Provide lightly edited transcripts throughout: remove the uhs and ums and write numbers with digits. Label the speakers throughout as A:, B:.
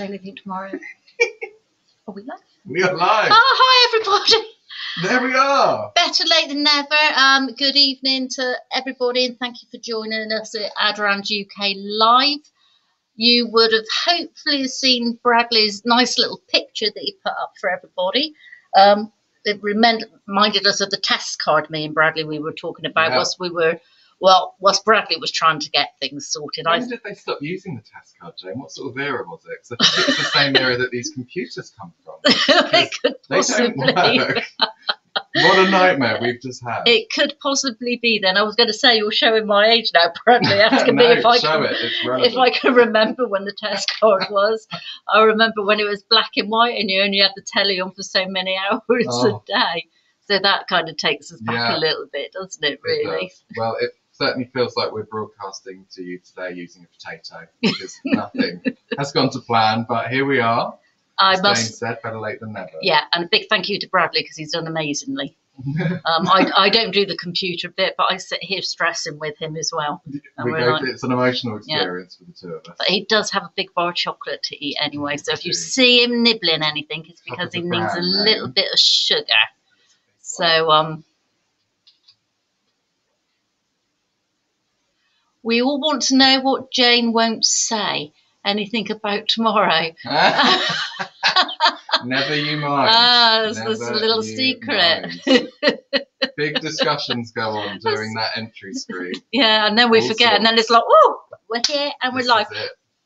A: say anything tomorrow. Are we live?
B: We are live.
A: Oh, hi everybody.
B: There we are.
A: Better late than never. Good evening to everybody, and thank you for joining us at Aderans UK Live. You would have hopefully seen Bradley's nice little picture that he put up for everybody. It reminded us of the test card me and Bradley we were talking about. Whilst Bradley was trying to get things sorted.
B: When did they stop using the test card, Jane? What sort of era was it? Because I think it's the same era that these computers come from.
A: It could possibly.
B: They don't work. What a nightmare we've just had.
A: It could possibly be then. I was going to say, you're showing my age now, Bradley, asking me if I can remember when the test card was. I remember when it was black and white and you only had the telly on for so many hours a day. So that kind of takes us back a little bit, doesn't it, really?
B: It does. Well, it certainly feels like we're broadcasting to you today using a potato because nothing has gone to plan, but here we are. As Jane said, better late than never.
A: Yeah, and a big thank you to Bradley because he's done amazingly. I don't do the computer bit, but I sit here stressing with him as well.
B: It's an emotional experience for the two of us.
A: But he does have a big bar of chocolate to eat anyway, so if you see him nibbling anything, it's because he needs a little bit of sugar. So, we all want to know what Jane won't say. Anything about tomorrow?
B: Never you mind.
A: It's a little secret.
B: Big discussions go on during that entry screen.
A: Yeah, and then we forget, and then it's like, oh, we're here and we're live.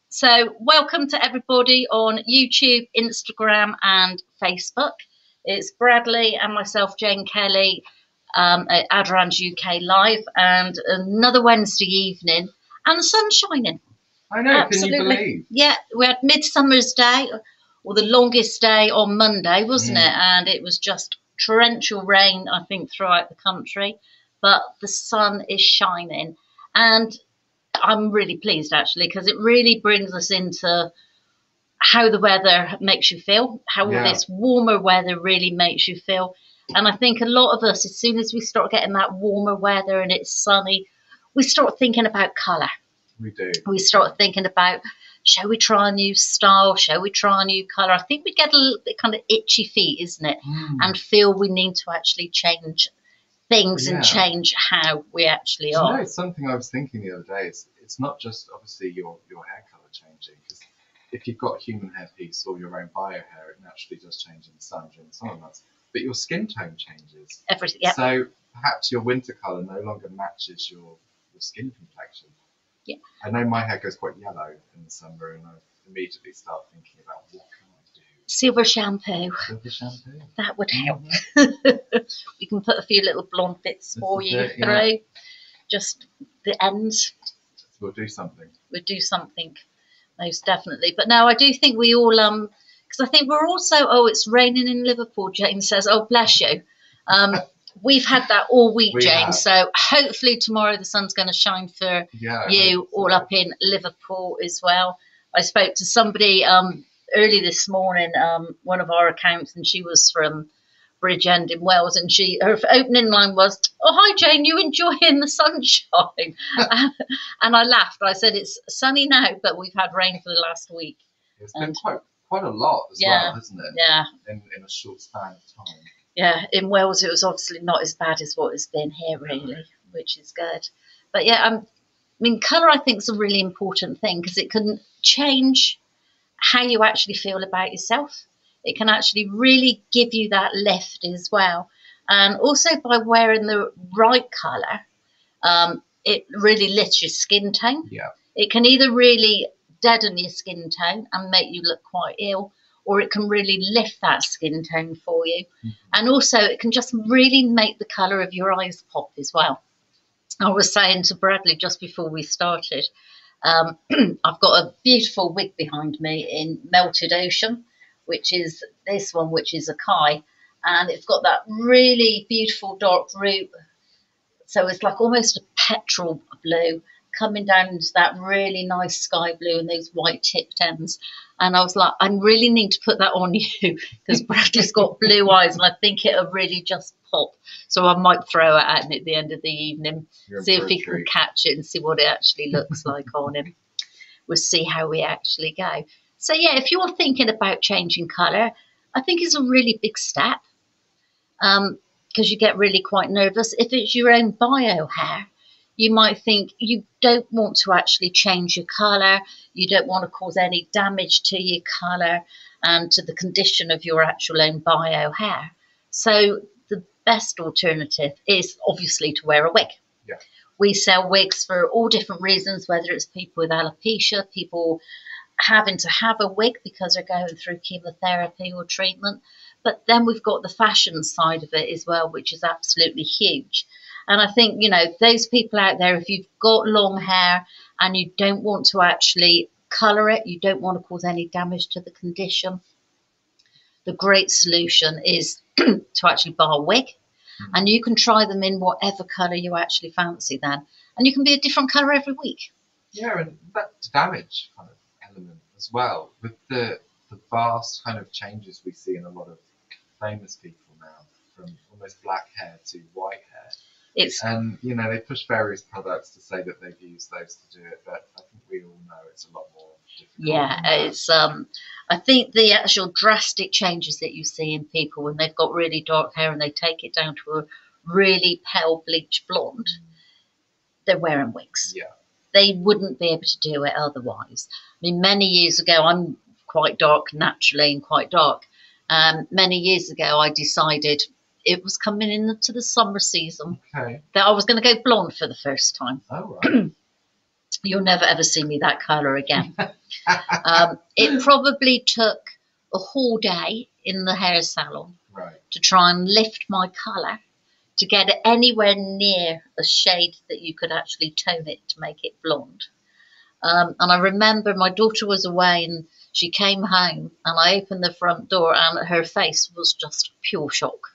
A: So, welcome to everybody on YouTube, Instagram, and Facebook. It's Bradley and myself, Jane Kelly, at Aderans UK Live, and another Wednesday evening, and the sun's shining.
B: I know, absolutely. Can you believe?
A: Yeah, we had Midsummer's Day, or the longest day on Monday, wasn't it? And it was just torrential rain, I think, throughout the country. But the sun is shining. And I'm really pleased, actually, because it really brings us into how the weather makes you feel, how all this warmer weather really makes you feel. And I think a lot of us, as soon as we start getting that warmer weather and it's sunny, we start thinking about colour.
B: We do.
A: We start thinking about, shall we try a new style? Shall we try a new colour? I think we get a little bit kind of itchy feet, isn't it? And feel we need to actually change things and change how we actually are.
B: You know, it's something I was thinking the other day. It's not just, obviously, your hair colour changing. Because if you've got a human hairpiece or your own bio hair, it naturally does change in the sun during the summer months. But your skin tone changes.
A: Everything, yeah.
B: So perhaps your winter colour no longer matches your skin complexion.
A: Yeah.
B: I know my hair goes quite yellow in the summer, and I immediately start thinking about what can I do.
A: Silver shampoo.
B: Silver shampoo.
A: That would help. We can put a few little blonde bits for you through. Just the ends.
B: We'll do something.
A: We'll do something, most definitely. But no, I do think we all because I think we're also, it's raining in Liverpool, James says. Oh, bless you. We've had that all week, James. So hopefully tomorrow the sun's going to shine for you all up in Liverpool as well. I spoke to somebody early this morning, one of our accounts, and she was from Bridgend in Wales, and her opening line was, "Oh, hi, Jane, you enjoying the sunshine?" And I laughed. I said, "It's sunny now, but we've had rain for the last week."
B: It's been quite a lot as well, hasn't it?
A: Yeah.
B: In a short span of time.
A: Yeah, in Wales it was obviously not as bad as what it's been here, really, which is good. But yeah, I mean, colour I think is a really important thing because it can change how you actually feel about yourself. It can actually really give you that lift as well. And also by wearing the right colour, it really lifts your skin tone.
B: Yeah. It
A: can either really deaden your skin tone and make you look quite ill, or it can really lift that skin tone for you. And also it can just really make the colour of your eyes pop as well. I was saying to Bradley just before we started, I've got a beautiful wig behind me in Melted Ocean, which is this one, which is a Kai. And it's got that really beautiful dark root. So it's like almost a petrol blue coming down into that really nice sky blue and those white tipped ends. And I was like, I really need to put that on you because Bradley's got blue eyes and I think it'll really just pop. So I might throw it at him at the end of the evening, see if he can catch it and see what it actually looks like on him. We'll see how we actually go. So yeah, if you're thinking about changing colour, I think it's a really big step, because you get really quite nervous. If it's your own bio hair, you might think you don't want to actually change your colour, you don't want to cause any damage to your colour and to the condition of your actual own bio hair. So the best alternative is obviously to wear a wig.
B: Yeah.
A: We sell wigs for all different reasons, whether it's people with alopecia, people having to have a wig because they're going through chemotherapy or treatment. But then we've got the fashion side of it as well, which is absolutely huge. And I think, you know, those people out there, if you've got long hair and you don't want to actually colour it, you don't want to cause any damage to the condition, the great solution is to actually buy a wig. And you can try them in whatever colour you actually fancy then. And you can be a different colour every week.
B: Yeah, and that damage kind of element as well, with the vast kind of changes we see in a lot of famous people now, from almost black hair to white hair. And, you know, they push various products to say that they've used those to do it, but I think we all know it's a lot more difficult.
A: Yeah, it's I think the actual drastic changes that you see in people when they've got really dark hair and they take it down to a really pale bleach blonde, they're wearing wigs.
B: Yeah.
A: They wouldn't be able to do it otherwise. I mean, many years ago, I'm quite dark naturally and quite dark. Many years ago, I decided it was coming into the summer season that I was going to go blonde for the first time.
B: Oh, right.
A: You'll never ever see me that colour again. It probably took a whole day in the hair salon to try and lift my colour to get it anywhere near a shade that you could actually tone it to make it blonde. And I remember my daughter was away and she came home and I opened the front door and her face was just pure shock.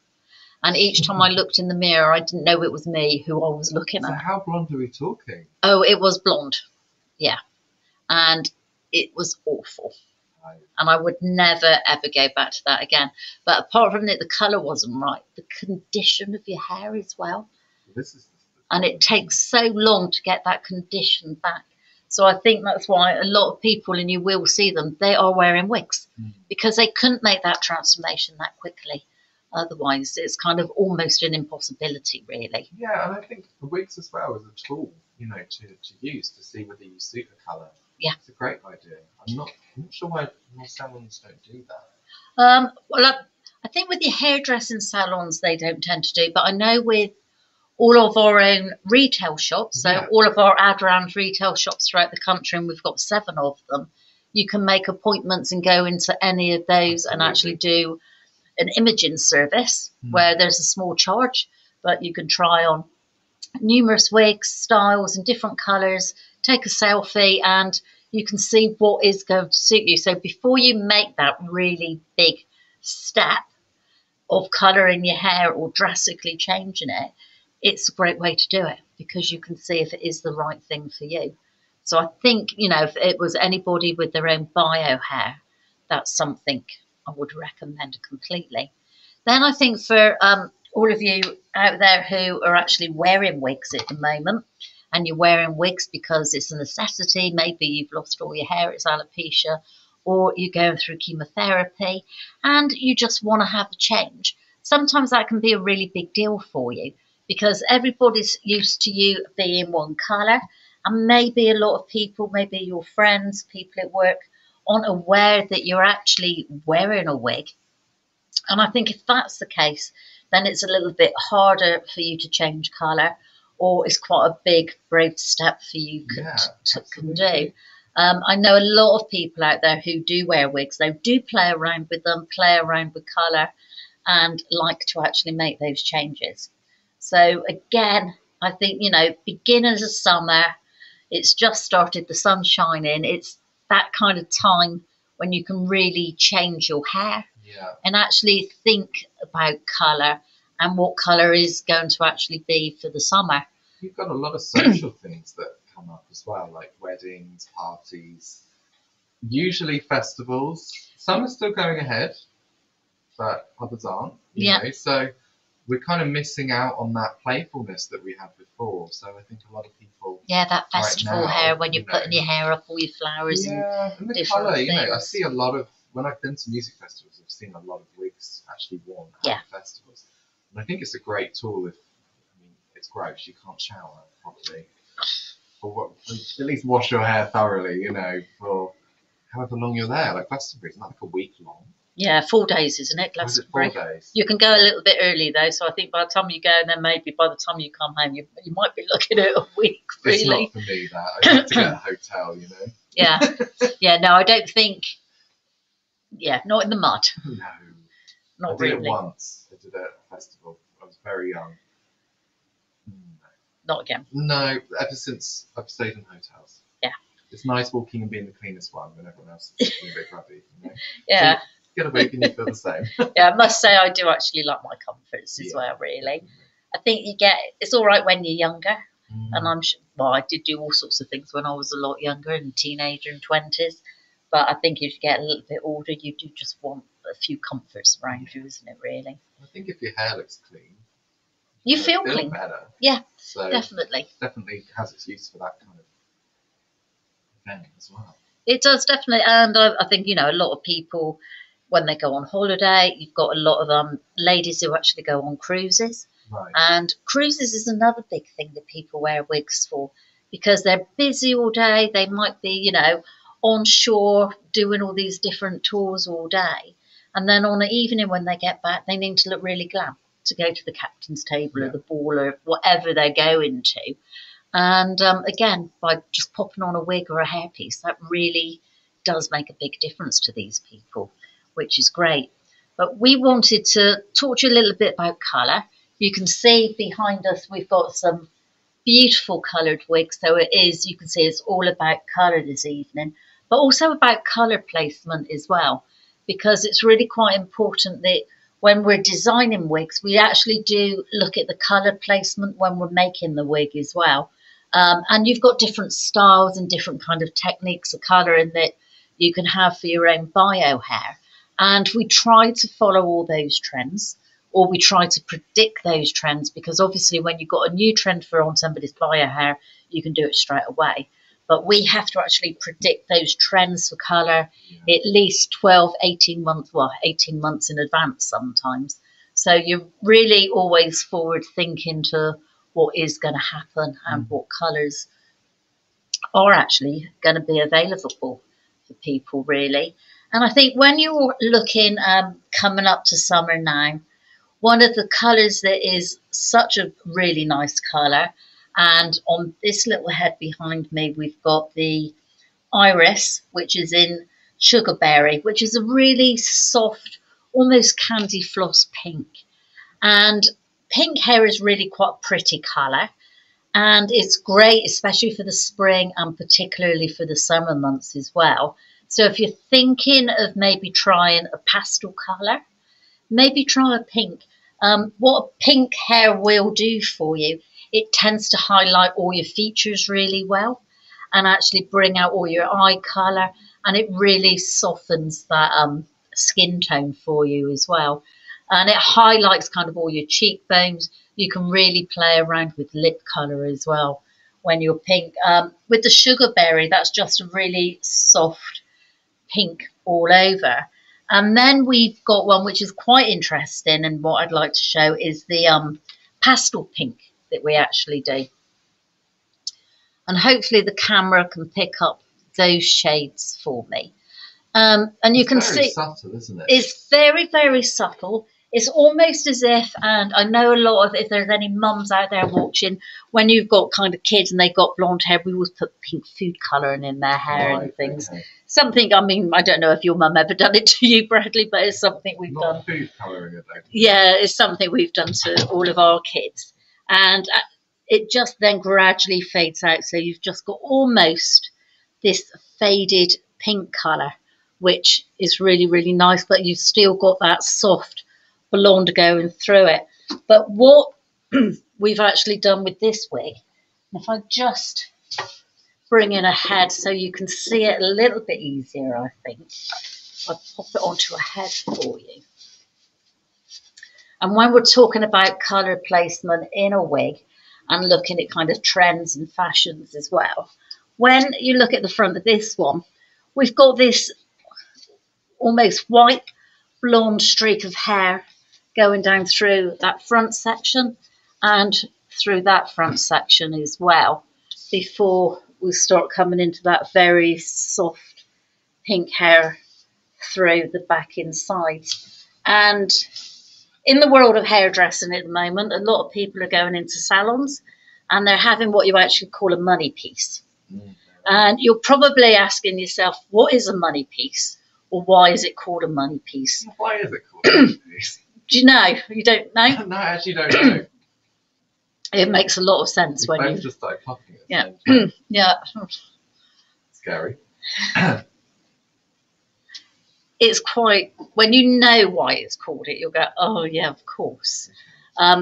A: And each time I looked in the mirror, I didn't know it was me who I was looking at.
B: So how blonde are we talking?
A: Oh, it was blonde. Yeah. And it was awful. And I would never, ever go back to that again. But apart from that, the colour wasn't right. The condition of your hair as well. And it takes so long to get that condition back. So I think that's why a lot of people, and you will see them, they are wearing wigs. Because they couldn't make that transformation that quickly. Otherwise, it's kind of almost an impossibility, really.
B: Yeah, and I think the wigs as well is a tool, you know, to use to see whether you suit the colour.
A: Yeah.
B: It's a great idea. I'm not sure why more salons don't do that.
A: Well, I think with your hairdressing salons, they don't tend to do, but I know with all of our own retail shops, so all of our Aderans retail shops throughout the country, and we've got 7 of them, you can make appointments and go into any of those and actually do an imaging service where there's a small charge, but you can try on numerous wigs, styles and different colours, take a selfie and you can see what is going to suit you. So before you make that really big step of colouring your hair or drastically changing it, it's a great way to do it because you can see if it is the right thing for you. So I think, you know, if it was anybody with their own bio hair, that's something I would recommend completely. Then I think for all of you out there who are actually wearing wigs at the moment, and you're wearing wigs because it's a necessity, maybe you've lost all your hair, it's alopecia, or you're going through chemotherapy, and you just want to have a change. Sometimes that can be a really big deal for you because everybody's used to you being one colour, and maybe a lot of people, maybe your friends, people at work, aren't aware that you're actually wearing a wig. And I think if that's the case, then it's a little bit harder for you to change colour, or it's quite a big, brave step for you to do. I know a lot of people out there who do wear wigs. They do play around with them, play around with colour, and like to actually make those changes. So again, I think, you know, beginners of summer, it's just started, the sun's shining. It's that kind of time when you can really change your hair and actually think about colour and what colour is going to actually be for the summer.
B: You've got a lot of social things that come up as well, like weddings, parties, usually festivals. Some are still going ahead, but others aren't. You know? So we're kind of missing out on that playfulness that we had before. So I think a lot of people,
A: Yeah, that festival
B: now,
A: hair when you're
B: you know,
A: putting your hair up, all your flowers and
B: the
A: different
B: colour.
A: things.
B: You know, I see a lot of, when I've been to music festivals, I've seen a lot of wigs actually worn at the festivals, and I think it's a great tool. If I mean, it's gross, you can't shower properly, or at least wash your hair thoroughly. You know, for however long you're there. Like Glastonbury, it's not like a week long.
A: Yeah, 4 days, isn't it, Glastonbury?
B: Is it 4 days?
A: You can go a little bit early though, so I think by the time you go, and then maybe by the time you come home, you might be looking at a week. Really,
B: it's not for me. That I have to get a hotel. You know.
A: Yeah, yeah. No, I don't think. Yeah, not in the mud.
B: No,
A: not
B: I did
A: really.
B: it once. I did it at a festival. I was very young.
A: Not again.
B: No, ever since I've stayed in hotels.
A: Yeah.
B: It's nice walking and being the cleanest one when everyone else is looking a bit grubby. You know?
A: Yeah.
B: So you get a week and you feel the same.
A: Yeah, I must say I do actually like my comforts as well, really. Definitely. I think it's all right when you're younger. And I did do all sorts of things when I was a lot younger, and teenager and 20s. But I think if you get a little bit older, you do just want a few comforts around you, isn't it, really?
B: I think if your hair looks clean,
A: you feel clean.
B: Better.
A: Yeah,
B: so
A: definitely.
B: Definitely has its use for that kind of event as well.
A: It does, definitely. And I think, a lot of people, when they go on holiday, you've got a lot of ladies who actually go on cruises.
B: Right.
A: And cruises is another big thing that people wear wigs for, because they're busy all day. They might be, on shore doing all these different tours all day. And then on the evening when they get back, they need to look really glam to go to the captain's table or the ball or whatever they're going to. And again, by just popping on a wig or a hairpiece, that really does make a big difference to these people, which is great. But we wanted to talk to you a little bit about colour. You can see behind us we've got some beautiful coloured wigs. So you can see it's all about colour this evening, but also about colour placement as well, because it's really quite important that when we're designing wigs, we actually do look at the colour placement when we're making the wig as well. And you've got different styles and different kind of techniques of colouring that you can have for your own bio hair. And we try to follow all those trends, or we try to predict those trends, because obviously when you've got a new trend for on somebody's bio hair, you can do it straight away. But we have to actually predict those trends for colour at least 12, 18 months, 18 months in advance sometimes. So you're really always forward thinking to what is going to happen and what colours are actually going to be available for people, really. And I think when you're looking, coming up to summer now, one of the colours that is such a really nice colour, and on this little head behind me, we've got the iris, which is in sugarberry, which is a really soft, almost candy floss pink. And pink hair is really quite a pretty colour, and it's great, especially for the spring and particularly for the summer months as well. So if you're thinking of maybe trying a pastel colour, maybe try a pink. What pink hair will do for you, it tends to highlight all your features really well and actually bring out all your eye colour, and it really softens that skin tone for you as well. And it highlights kind of all your cheekbones. You can really play around with lip colour as well when you're pink. With the sugarberry, that's just a really soft pink all over. And then we've got one which is quite interesting, and what I'd like to show is the pastel pink that we actually do. And hopefully the camera can pick up those shades for me. And you can see
B: it's very subtle, isn't it?
A: It's very, very subtle. It's almost as if, and I know a lot of, if there's any mums out there watching, when you've got kind of kids and they've got blonde hair, we always put pink food colouring in their hair and things. Okay. Something, I mean, I don't know if your mum ever done it to you, Bradley, but it's something we've done.
B: Not food colouring, I think.
A: Yeah, it's something we've done to all of our kids. And it just then gradually fades out. So you've just got almost this faded pink colour, which is really, really nice, but you've still got that soft blonde going through it. But what we've actually done with this wig, if I just bring in a head so you can see it a little bit easier, I think. I'll pop it onto a head for you. And when we're talking about colour placement in a wig and looking at kind of trends and fashions as well, when you look at the front of this one, we've got this almost white blonde streak of hair going down through that front section and through that front section as well, before we start coming into that very soft pink hair through the back inside. And in the world of hairdressing at the moment, a lot of people are going into salons and they're having what you actually call a money piece. And you're probably asking yourself, what is a money piece? Or why is it called a money piece?
B: Why is it called a money piece?
A: Do you know? You don't know?
B: No, I actually don't know.
A: It makes a lot of sense when you
B: just started clapping at the
A: yeah.
B: same time.
A: Yeah.
B: Scary.
A: It's quite, when you know why it's called it, you'll go, oh yeah, of course.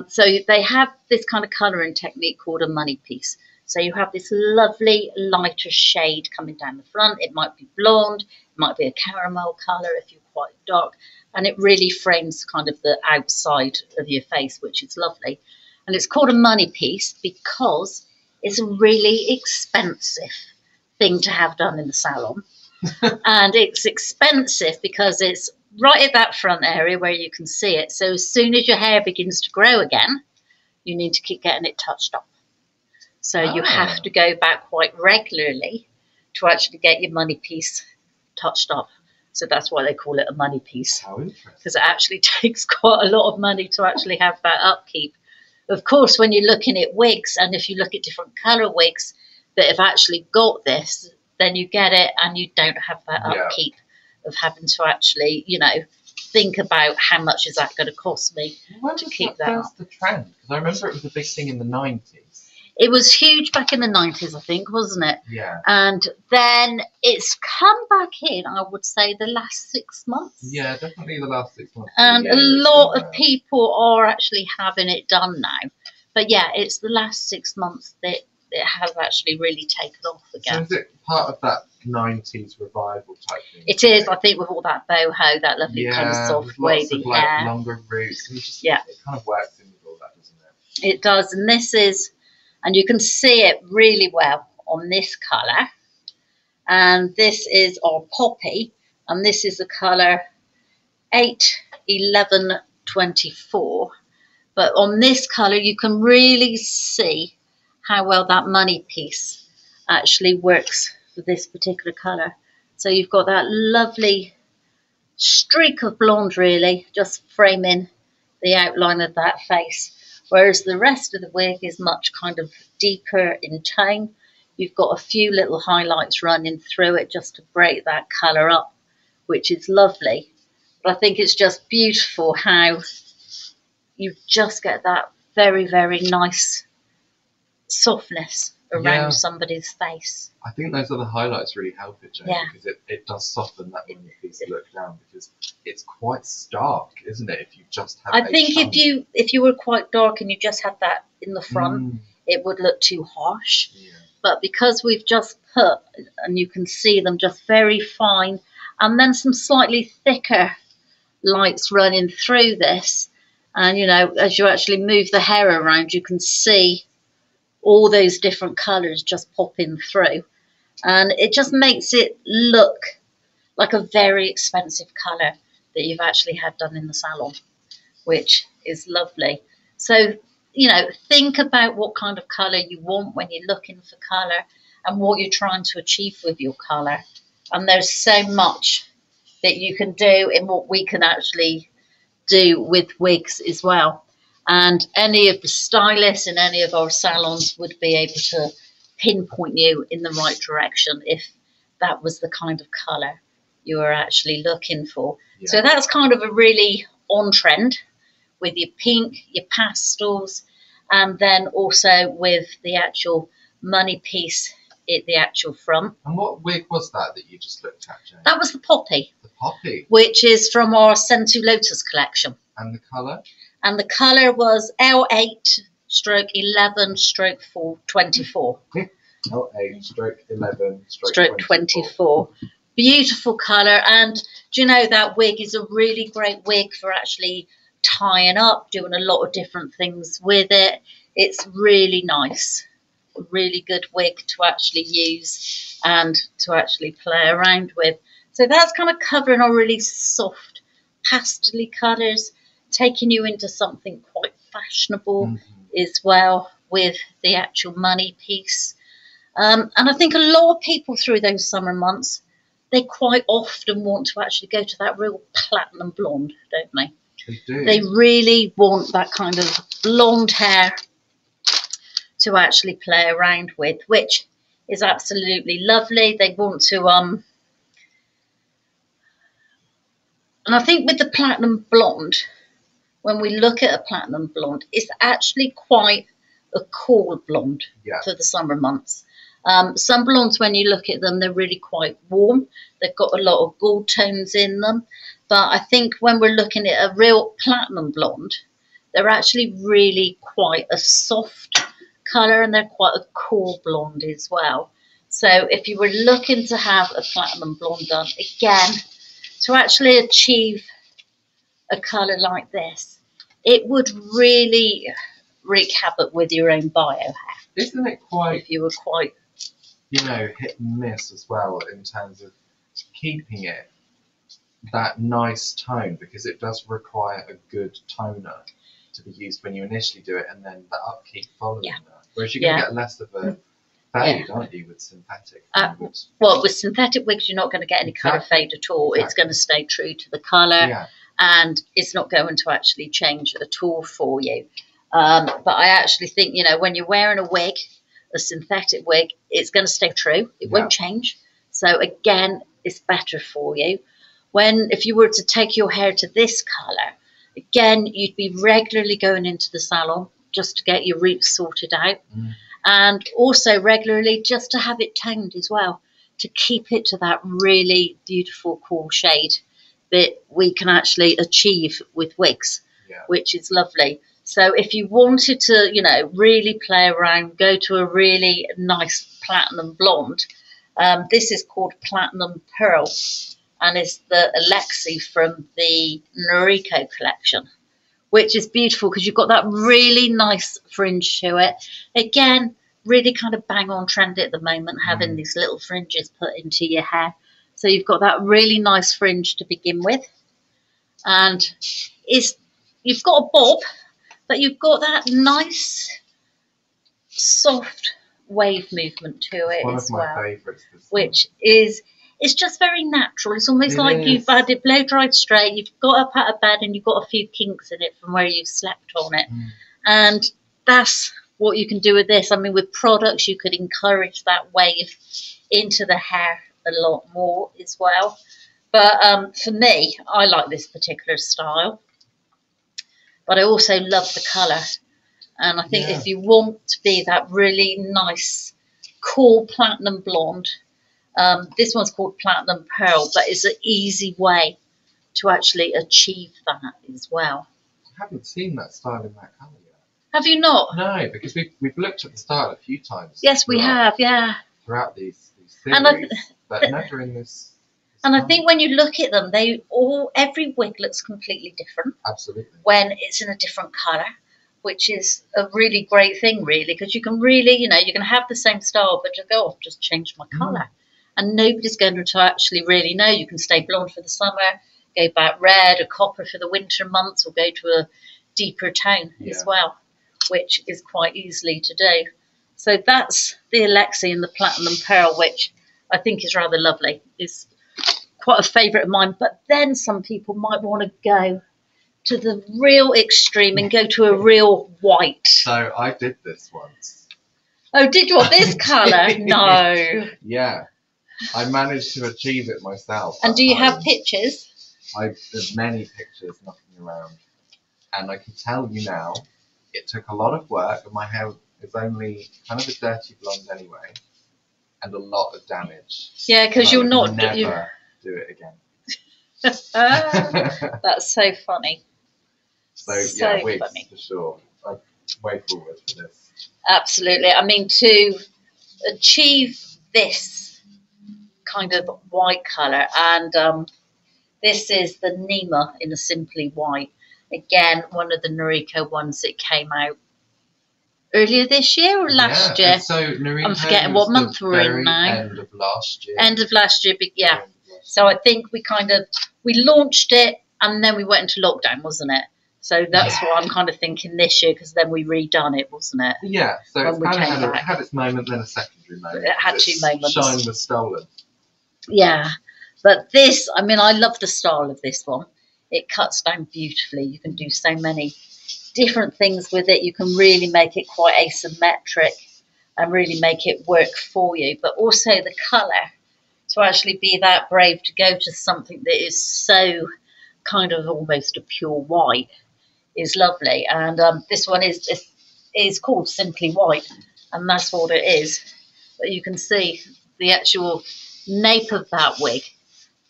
A: So they have this kind of colouring technique called a money piece. So you have this lovely lighter shade coming down the front. It might be blonde, it might be a caramel colour if you're quite dark, and it really frames kind of the outside of your face, which is lovely. And it's called a money piece because it's a really expensive thing to have done in the salon. And it's expensive because it's right at that front area where you can see it. So as soon as your hair begins to grow again, you need to keep getting it touched up. So you have to go back quite regularly to actually get your money piece touched up. So that's why they call it a money piece.
B: How interesting.
A: Because it actually takes quite a lot of money to actually have that upkeep. Of course, when you're looking at wigs, and if you look at different colour wigs that have actually got this, then you get it and you don't have that upkeep of having to actually, you know, think about how much is that going to cost me to keep that up.
B: The trend? Because I remember it was a big thing in the 90s.
A: It was huge back in the 90s, I think, wasn't it?
B: Yeah.
A: And then it's come back in, I would say, the last 6 months.
B: Yeah, definitely the last 6 months.
A: And a lot of people are actually having it done now. But yeah, it's the last 6 months that it has actually really taken off again.
B: So is it part of that 90s revival type thing?
A: It is, I think, with all that boho, that lovely kind of soft, wavy hair.
B: Longer roots. And just,
A: yeah.
B: It kind of works in with all that, doesn't it?
A: It does. And this is, and you can see it really well on this colour. And this is our poppy. And this is the colour 81124. But on this colour, you can really see how well that money piece actually works for this particular colour. So you've got that lovely streak of blonde, really, just framing the outline of that face. Whereas the rest of the wig is much kind of deeper in tone. You've got a few little highlights running through it just to break that colour up, which is lovely. But I think it's just beautiful how you just get that very, very nice softness around somebody's face.
B: I think those other highlights really help it, Jane,
A: Yeah.
B: because it does soften that money piece look down, because it's quite stark, isn't it? If you just have
A: I think if you were quite dark and you just had that in the front, it would look too harsh.
B: Yeah.
A: But because we've just put, and you can see them just very fine, and then some slightly thicker lights running through this, and you know, as you actually move the hair around, you can see all those different colours just popping through, and it just makes it look like a very expensive colour that you've actually had done in the salon, which is lovely. So, you know, think about what kind of colour you want when you're looking for colour and what you're trying to achieve with your colour. And there's so much that you can do in what we can actually do with wigs as well. And any of the stylists in any of our salons would be able to pinpoint you in the right direction if that was the kind of colour you were actually looking for. Yeah. So that's kind of a really on trend with your pink, your pastels, and then also with the actual money piece at the actual front.
B: And what wig was that you just looked at, Jane?
A: That was the poppy.
B: The poppy?
A: Which is from our Sentu Lotus collection.
B: And the colour?
A: And the colour was L8/11/24.
B: L8/11/24.
A: Beautiful colour. And do you know, that wig is a really great wig for actually tying up, doing a lot of different things with it. It's really nice, a really good wig to actually use and to actually play around with. So that's kind of covering our really soft pastel colours, taking you into something quite fashionable as well with the actual money piece. And I think a lot of people through those summer months, they quite often want to actually go to that real platinum blonde, don't they?
B: They do.
A: They really want that kind of blonde hair to actually play around with, which is absolutely lovely. They want to, and I think with the platinum blonde, when we look at a platinum blonde, it's actually quite a cool blonde for the summer months. Some blondes, when you look at them, they're really quite warm. They've got a lot of gold tones in them. But I think when we're looking at a real platinum blonde, they're actually really quite a soft colour, and they're quite a cool blonde as well. So if you were looking to have a platinum blonde done, again, to actually achieve a colour like this, it would really wreak havoc with your own bio hair.
B: Isn't it quite,
A: if you were quite,
B: you know, hit and miss as well in terms of keeping it that nice tone, because it does require a good toner to be used when you initially do it, and then the upkeep following that. Whereas you're going to get less of a fade, aren't you, with synthetic?
A: Well, with synthetic wigs, you're not going to get any colour fade at all. It's going to stay true to the colour, and it's not going to actually change at all for you. But I actually think, you know, when you're wearing a wig, a synthetic wig, it's going to stay true. It won't change. So again, it's better for you. If you were to take your hair to this colour, again, you'd be regularly going into the salon just to get your roots sorted out. And also regularly just to have it toned as well, to keep it to that really beautiful cool shade that we can actually achieve with wigs, which is lovely. So if you wanted to, you know, really play around, go to a really nice platinum blonde, this is called Platinum Pearl, and it's the Alexi from the Noriko collection, which is beautiful because you've got that really nice fringe to it. Again, really kind of bang on trendy at the moment, having these little fringes put into your hair. So you've got that really nice fringe to begin with. And you've got a bob, but you've got that nice, soft wave movement to it as well. One of my favourites. Which is, it's just very natural. It's almost like you've had it blow dried straight, you've got up out of bed and you've got a few kinks in it from where you've slept on it. And that's what you can do with this. I mean, with products, you could encourage that wave into the hair a lot more as well. But for me, I like this particular style. But I also love the colour. And I think if you want to be that really nice, cool platinum blonde, this one's called Platinum Pearl, but it's an easy way to actually achieve that as well.
B: I haven't seen that style in that colour yet.
A: Have you not?
B: No, because we've looked at the style a few times.
A: Yes, we have,
B: throughout these series, but never in this.
A: And I think when you look at them, every wig looks completely different.
B: Absolutely. When
A: it's in a different colour, which is a really great thing, really, because you can really, you know, you can have the same style, but just go, just change my colour. And nobody's going to actually really know. You can stay blonde for the summer, go back red or copper for the winter months, or go to a deeper tone as well, which is quite easily to do. So that's the Alexi and the Platinum Pearl, which I think is rather lovely. It's quite a favourite of mine. But then some people might want to go to the real extreme and go to a real white.
B: So I did this once.
A: Oh, did you want this colour? No.
B: Yeah. I managed to achieve it myself.
A: And do you have pictures?
B: There's many pictures knocking around. And I can tell you now, it took a lot of work, and my hair is only kind of a dirty blonde anyway, and a lot of damage.
A: Yeah, because you're not...
B: never do it again.
A: That's so funny.
B: So yeah, wigs funny. For sure. I'm way forward for this.
A: Absolutely. I mean, to achieve this kind of white colour, and this is the Nima in a Simply White. Again, one of the Noriko ones that came out earlier this year or last year.
B: So Noriko,
A: I'm forgetting what month we're in now.
B: End of last year.
A: End of last year, but yeah. So I think we launched it and then we went into lockdown, wasn't it? So that's what I'm kind of thinking this year, because then we redone it, wasn't it?
B: Yeah, so it's kind of had its moment, then a secondary moment.
A: It had two moments.
B: Shine was stolen.
A: Yeah, but this, I mean, I love the style of this one. It cuts down beautifully. You can do so many different things with it. You can really make it quite asymmetric and really make it work for you. But also the colour, to actually be that brave to go to something that is so kind of almost a pure white, is lovely. And this one is called Simply White, and that's what it is. But you can see the actual nape of that wig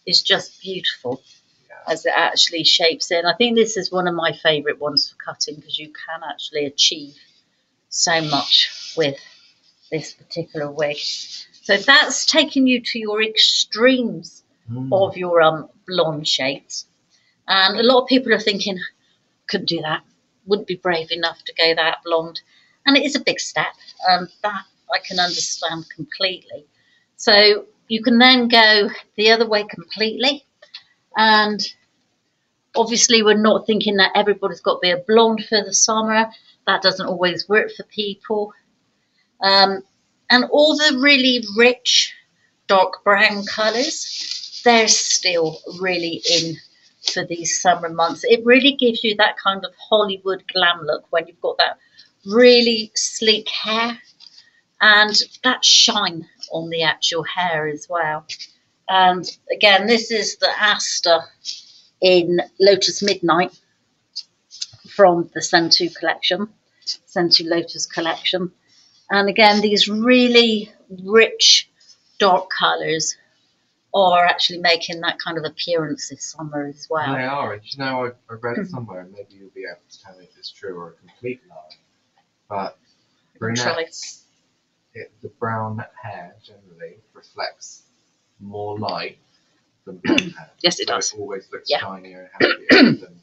A: is just beautiful as it actually shapes in. I think this is one of my favourite ones for cutting, because you can actually achieve so much with this particular wig. So that's taking you to your extremes of your blonde shades. And a lot of people are thinking, couldn't do that, wouldn't be brave enough to go that blonde. And it is a big step, that I can understand completely. So you can then go the other way completely. And obviously we're not thinking that everybody's got to be a blonde for the summer. That doesn't always work for people. And all the really rich dark brown colours, they're still really in for these summer months. It really gives you that kind of Hollywood glam look when you've got that really sleek hair and that shine on the actual hair as well. And again, this is the Aster in Lotus Midnight from the Sentu collection, Sentu Lotus collection. And again, these really rich dark colours are actually making that kind of appearance this summer as well.
B: They are, and you know, I read it somewhere, and maybe you'll be able to tell me if it's true or a complete lie, but brunettes, the brown hair generally reflects more light than blonde hair.
A: Yes, it does.
B: It always looks shinier and happier than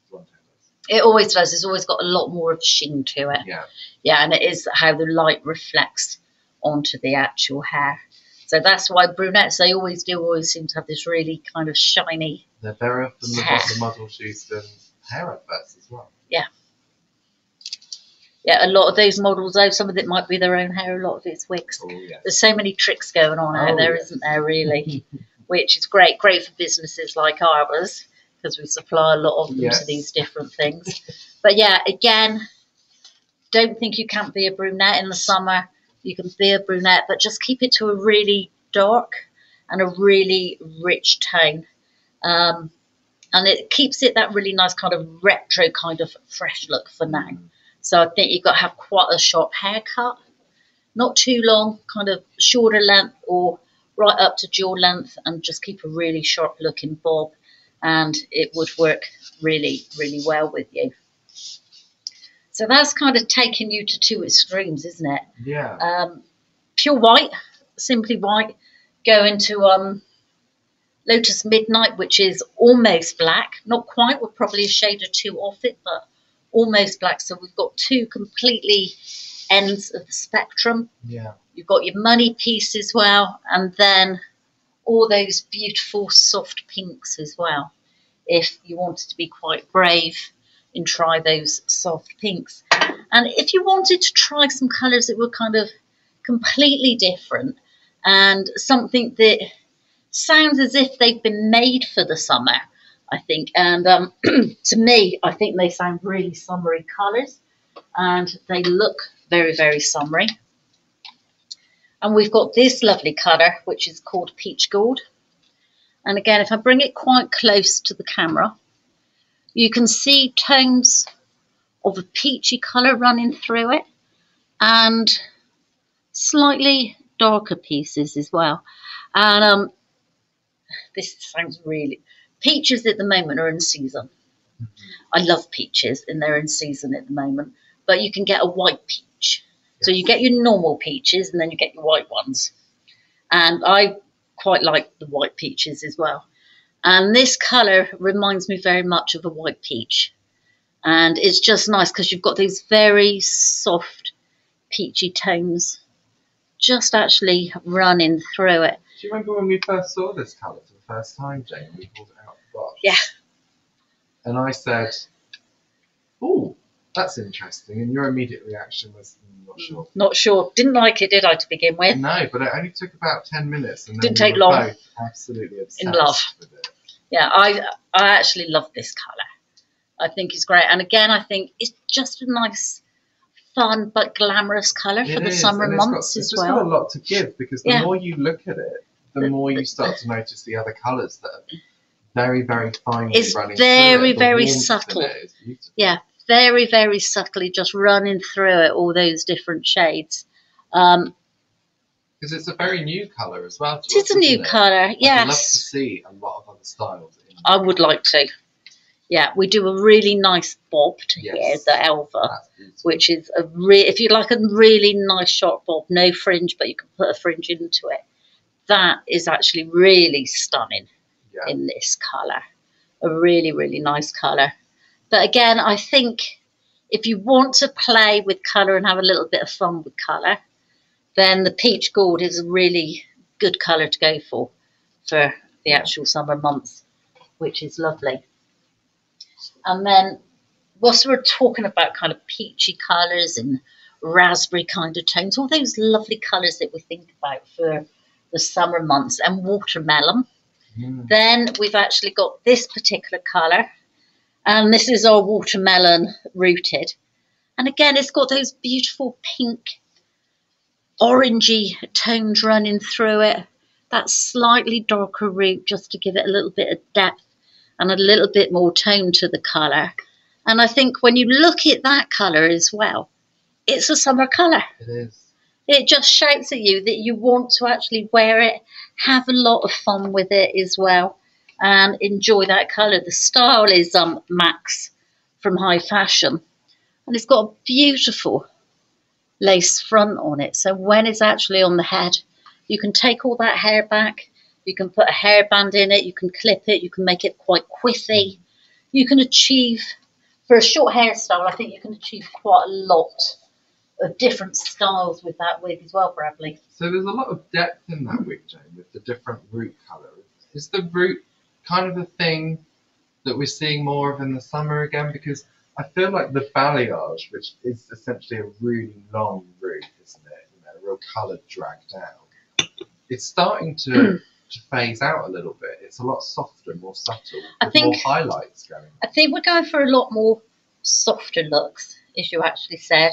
B: blonde hair does.
A: It always does. It's always got a lot more of a sheen to it.
B: Yeah. Yeah,
A: and it is how the light reflects onto the actual hair. So that's why brunettes, they always seem to have this really kind of shiny.
B: They're very often the models used in hair adverts as well.
A: Yeah. Yeah, a lot of those models, though, some of it might be their own hair, a lot of it's wigs.
B: Oh, yes.
A: There's so many tricks going on out there, isn't there, really? Which is great for businesses like ours, because we supply a lot of them to these different things. But yeah, again, don't think you can't be a brunette in the summer. You can be a brunette, but just keep it to a really dark and a really rich tone. And it keeps it that really nice kind of retro kind of fresh look for now. So I think you've got to have quite a sharp haircut, not too long, kind of shorter length or right up to jaw length, and just keep a really sharp looking bob, and it would work really, really well with you. So that's kind of taking you to two extremes, isn't it?
B: Yeah.
A: Pure white, Simply White, go into Lotus Midnight, which is almost black. Not quite, we're probably a shade or two off it, but almost black. So we've got two completely ends of the spectrum.
B: Yeah.
A: You've got your money piece as well, and then all those beautiful soft pinks as well, if you wanted to be quite brave and try those soft pinks. And if you wanted to try some colours that were kind of completely different and something that sounds as if they've been made for the summer, I think. And to me, I think they sound really summery colours, and they look very, very summery. And we've got this lovely colour, which is called Peach Gold. And again, if I bring it quite close to the camera, you can see tones of a peachy colour running through it, and slightly darker pieces as well. And this sounds really... Peaches at the moment are in season. I love peaches, and they're in season at the moment. But you can get a white peach. So you get your normal peaches, and then you get your white ones. And I quite like the white peaches as well. And this colour reminds me very much of a white peach. And it's just nice because you've got these very soft peachy tones just actually running through it.
B: Do you remember when we first saw this colour for the first time, Jane? We pulled it out of the box.
A: Yeah.
B: And I said, "Oh, that's interesting." And your immediate reaction was, "Not sure."
A: Not sure. Didn't like it, did I, to begin with?
B: No, but it only took about 10 minutes. And then
A: Didn't
B: we
A: take
B: were
A: long.
B: both absolutely obsessed
A: In love.
B: with it.
A: Yeah, I actually love this colour. I think it's great. And again, I think it's just a nice, fun but glamorous colour for the summer months as well.
B: It's just got a lot to give, because the more you look at it, the more you start to notice the other colours that are very, very finely running through it.
A: It's very,
B: The
A: very
B: warmth
A: subtle.
B: in it is beautiful.
A: Yeah, very, very subtly just running through it, all those different shades.
B: Because it's a very new colour as well.
A: It is a new colour, yes.
B: I'd love to see a lot of other styles in
A: I would like to. Yeah, we do a really nice bob to here, the Elva, which is if you like a really nice sharp bob, no fringe, but you can put a fringe into it. That is actually really stunning in this colour. A really, really nice colour. But again, I think if you want to play with colour and have a little bit of fun with colour, then the peach gold is a really good colour to go for the actual summer months, which is lovely. And then, whilst we're talking about kind of peachy colours and raspberry kind of tones, all those lovely colours that we think about for the summer months, and watermelon, then we've actually got this particular colour, and this is our watermelon rooted. And again, it's got those beautiful pink, orangey tones running through it. That slightly darker root just to give it a little bit of depth and a little bit more tone to the colour. And I think when you look at that colour as well, it's a summer colour.
B: It is.
A: It just shouts at you that you want to actually wear it, have a lot of fun with it as well, and enjoy that colour. The style is Max from High Fashion, and it's got a beautiful lace front on it. So when it's actually on the head, you can take all that hair back. You can put a hairband in it. You can clip it. You can make it quite quiffy. You can achieve, for a short hairstyle, I think you can achieve quite a lot of different styles with that wig as well, Bradley.
B: So there's a lot of depth in that wig, Jane, with the different root colours. Is the root kind of a thing that we're seeing more of in the summer again? Because I feel like the balayage, which is essentially a really long root, isn't it? You know, real colour dragged down. It's starting to phase out a little bit. It's a lot softer, more subtle, with more highlights going on.
A: I think we're going for a lot more softer looks, as you actually said.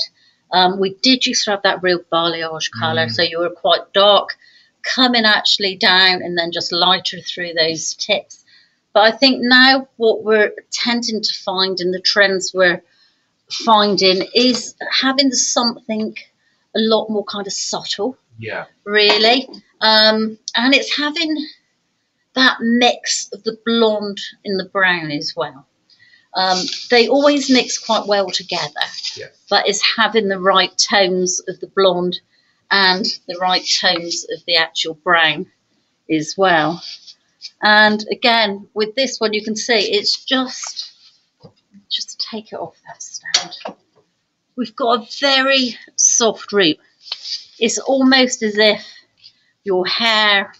A: We did used to have that real balayage colour, so you were quite dark, coming actually down and then just lighter through those tips. But I think now what we're tending to find and the trends we're finding is having something a lot more kind of subtle.
B: Yeah.
A: Really. And it's having that mix of the blonde and the brown as well. They always mix quite well together, but it's having the right tones of the blonde and the right tones of the actual brown as well. And again, with this one, you can see it's just take it off that stand. We've got a very soft root. It's almost as if your hair,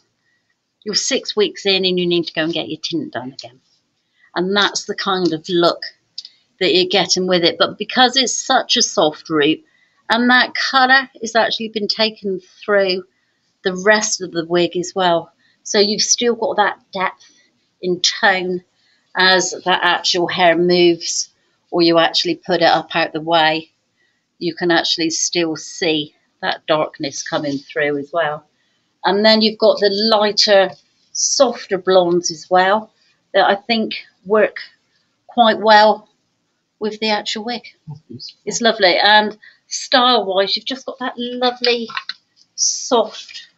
A: you're 6 weeks in and you need to go and get your tint done again. And that's the kind of look that you're getting with it. But because it's such a soft root, and that colour has actually been taken through the rest of the wig as well. So you've still got that depth in tone as that actual hair moves, or you actually put it up out the way. You can actually still see that darkness coming through as well. And then you've got the lighter, softer blondes as well that I think work quite well with the actual wig. It's lovely. And style-wise, you've just got that lovely, soft,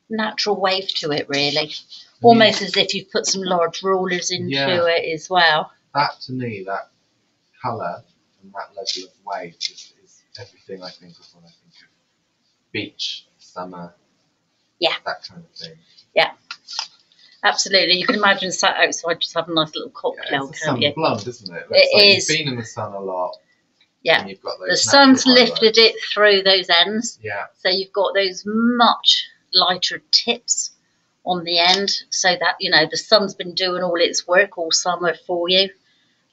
A: natural wave to it, really. Almost as if you've put some large rollers into it as well.
B: That, to me, that colour and that level of wave is everything I think of when I think of beach, summer, that kind of thing.
A: Yeah. Absolutely. You can imagine sat outside just having a nice little cocktail,
B: it's a
A: can't you?
B: summer blonde, isn't it?
A: It
B: Like
A: is.
B: You've been in the sun a lot.
A: Yeah.
B: And you've got
A: The
B: those
A: sun's
B: natural
A: lifted
B: highlights.
A: it through those ends.
B: Yeah.
A: So you've got those much lighter tips on the end, so that, you know, the sun's been doing all its work all summer for you,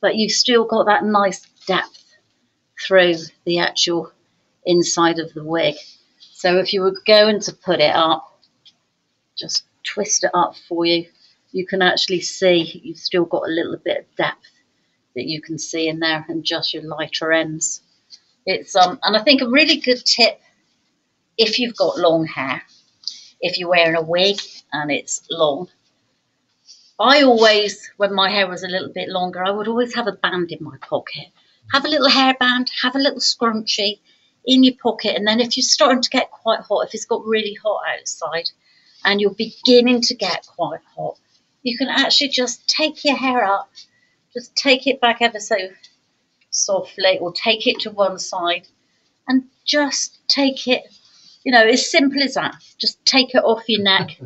A: but you've still got that nice depth through the actual inside of the wig. So if you were going to put it up, just twist it up for you, you can actually see you've still got a little bit of depth that you can see in there, and just your lighter ends. It's and I think a really good tip, if you've got long hair, if you're wearing a wig and it's long, I always, when my hair was a little bit longer, I would always have a band in my pocket. Have a little hairband, have a little scrunchie in your pocket, and then if you're starting to get quite hot, if it's got really hot outside and you're beginning to get quite hot, you can actually just take your hair up, just take it back ever so softly, or take it to one side and just take it, you know, as simple as that. Just take it off your neck.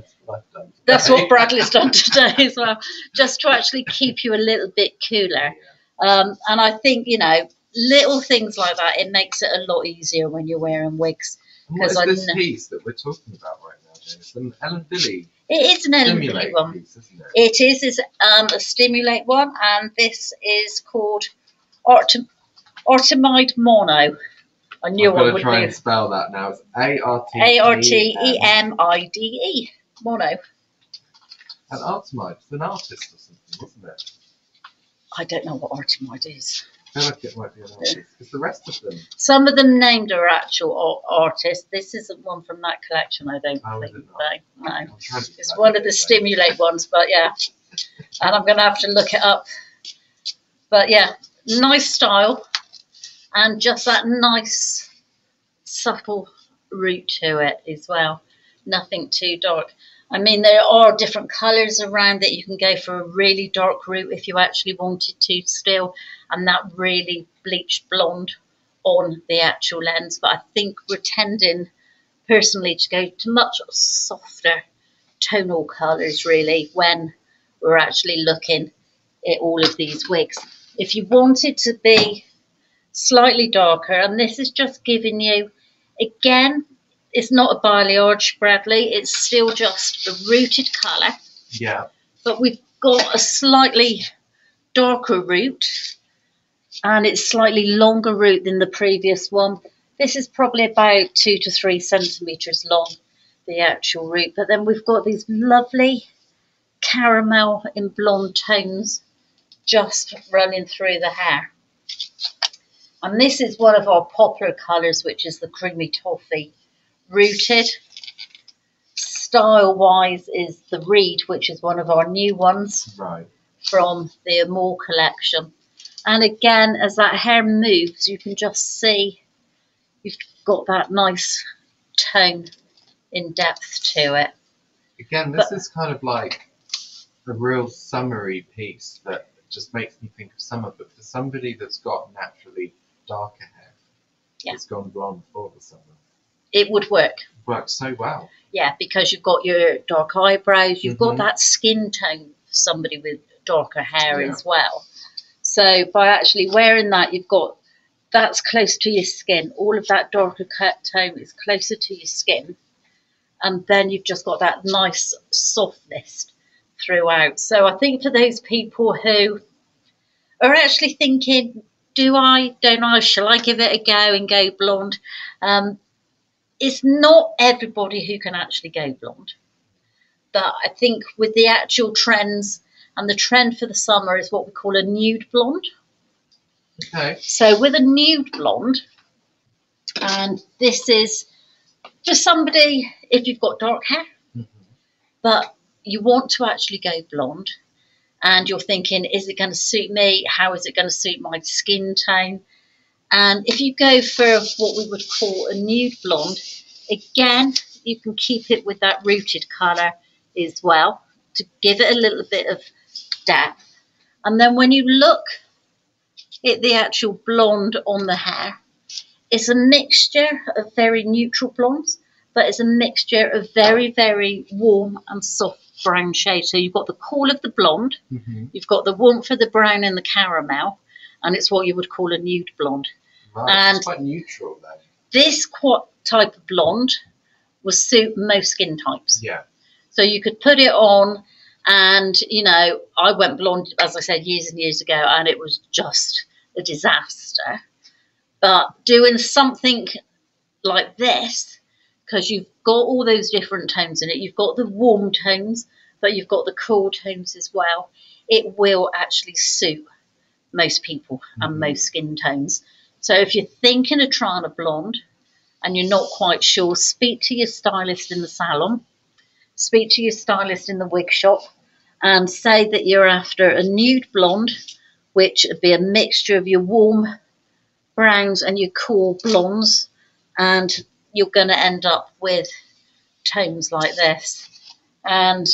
A: That's what Bradley's done today as well, just to actually keep you a little bit cooler. And I think, you know, little things like that, it makes it a lot easier when you're wearing wigs.
B: And what is this piece that we're talking about right now, Jane? It's an Ellen Billy.
A: It is an Ellen Billy one.
B: Piece, isn't it?
A: It is a Stimulate one, and this is called Artemide Mono. I knew I would
B: try and spell that now. It's
A: Artemide. Mono.
B: And Artemide, it's an artist or something, isn't it?
A: I don't know what Artemide is.
B: I feel like it might be an artist, because the rest of them...
A: Some of them named are actual artists. This isn't one from that collection, I don't think. No. It's one of the Stimulate ones, but yeah. And I'm going to have to look it up. But yeah, nice style. And just that nice, subtle root to it as well. Nothing too dark. I mean, there are different colours around that you can go for a really dark root if you actually wanted to still, and that really bleached blonde on the actual lens. But I think we're tending, personally, to go to much softer tonal colours, really, when we're actually looking at all of these wigs. If you wanted to be slightly darker, and this is just giving you, again, it's not a balayage, Bradley, it's still just a rooted colour.
B: Yeah.
A: But we've got a slightly darker root, and it's slightly longer root than the previous one. This is probably about 2 to 3 centimetres long, the actual root. But then we've got these lovely caramel and blonde tones just running through the hair. And this is one of our popular colours, which is the creamy toffee rooted. Style-wise is the reed, which is one of our new ones from the Amore collection. And again, as that hair moves, you can just see you've got that nice tone in depth to it.
B: Again, this is kind of like a real summery piece that just makes me think of summer, but for somebody that's got naturally darker hair, it's gone blonde for the summer.
A: It would work.
B: It works so well.
A: Yeah, because you've got your dark eyebrows, you've got that skin tone for somebody with darker hair as well. So by actually wearing that, you've got, that's close to your skin. All of that darker cut tone is closer to your skin. And then you've just got that nice softness throughout. So I think for those people who are actually thinking, do I, don't I, shall I give it a go and go blonde? It's not everybody who can actually go blonde. But I think with the actual trends, and the trend for the summer is what we call a nude blonde.
B: Okay.
A: So with a nude blonde, and this is for somebody, if you've got dark hair, but you want to actually go blonde, and you're thinking, is it going to suit me? How is it going to suit my skin tone? And if you go for what we would call a nude blonde, again, you can keep it with that rooted colour as well to give it a little bit of depth. And then when you look at the actual blonde on the hair, it's a mixture of very neutral blondes, but it's a mixture of very, very warm and soft brown shade. So you've got the cool of the blonde, you've got the warmth of the brown and the caramel, and it's what you would call a nude blonde.
B: Right,
A: And
B: it's quite neutral then.
A: this type of blonde will suit most skin types.
B: Yeah.
A: So you could put it on, and you know, I went blonde, as I said, years and years ago, and it was just a disaster. But doing something like this, because you've got all those different tones in it, you've got the warm tones, but you've got the cool tones as well, it will actually suit most people and most skin tones. So if you're thinking of trying a blonde and you're not quite sure, speak to your stylist in the salon, speak to your stylist in the wig shop, and say that you're after a nude blonde, which would be a mixture of your warm browns and your cool blondes, and you're going to end up with tones like this. And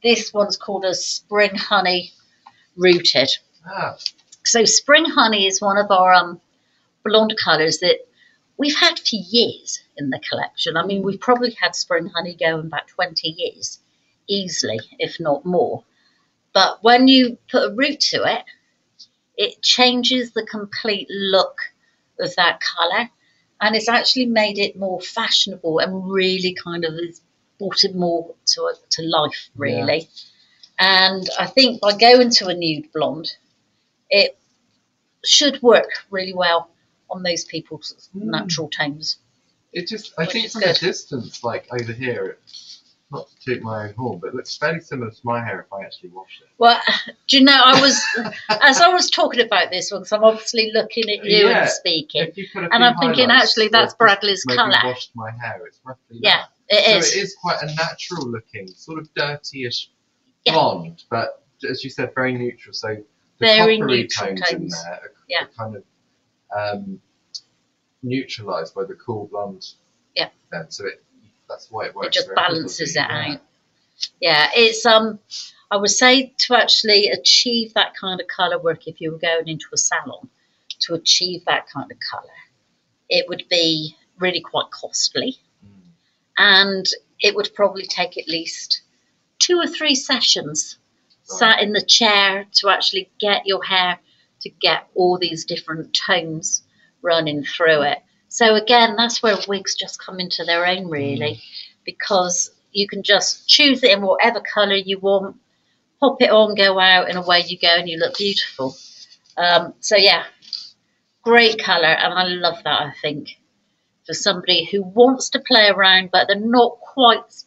A: this one's called a Spring Honey Rooted. So Spring Honey is one of our blonde colours that we've had for years in the collection. I mean, we've probably had Spring Honey going back 20 years, easily, if not more. But when you put a root to it, it changes the complete look of that colour, and it's actually made it more fashionable and really kind of has brought it more to life, really. Yeah. And I think by going to a nude blonde, it should work really well on most people's natural tones.
B: It just, I think from a distance, like over here, not to toot my own horn, but it looks fairly similar to my hair if I actually wash it.
A: Well, do you know, I was, as I was talking about this one, because I'm obviously looking at you and speaking, and I'm thinking, actually, that's Bradley's colour.
B: I washed my hair, it's roughly
A: that. It is.
B: So it is quite a natural looking, sort of dirty-ish blonde, but as you said, very neutral. So the coppery tones in there are kind of neutralised by the cool blonde. Yeah. Then, so that's why it works.
A: It just balances it out. Yeah, it's I would say to actually achieve that kind of colour work, if you were going into a salon, to achieve that kind of colour, it would be really quite costly. And it would probably take at least 2 or 3 sessions sat in the chair to actually get your hair to get all these different tones running through it. So again, that's where wigs just come into their own, really, because you can just choose it in whatever colour you want, pop it on, go out, and away you go, and you look beautiful. So yeah, great colour, and I love that, I think, for somebody who wants to play around, but they're not quite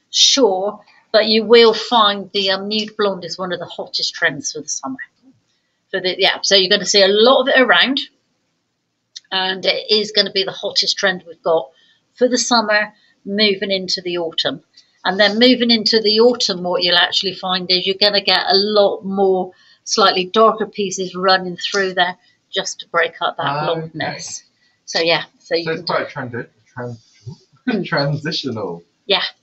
A: sure, but you will find the nude blonde is one of the hottest trends for the summer. So you're going to see a lot of it around, and it is going to be the hottest trend we've got for the summer, moving into the autumn. And then moving into the autumn, what you'll actually find is you're going to get a lot more slightly darker pieces running through there just to break up that blondness. Okay. So yeah, so
B: it's quite a transitional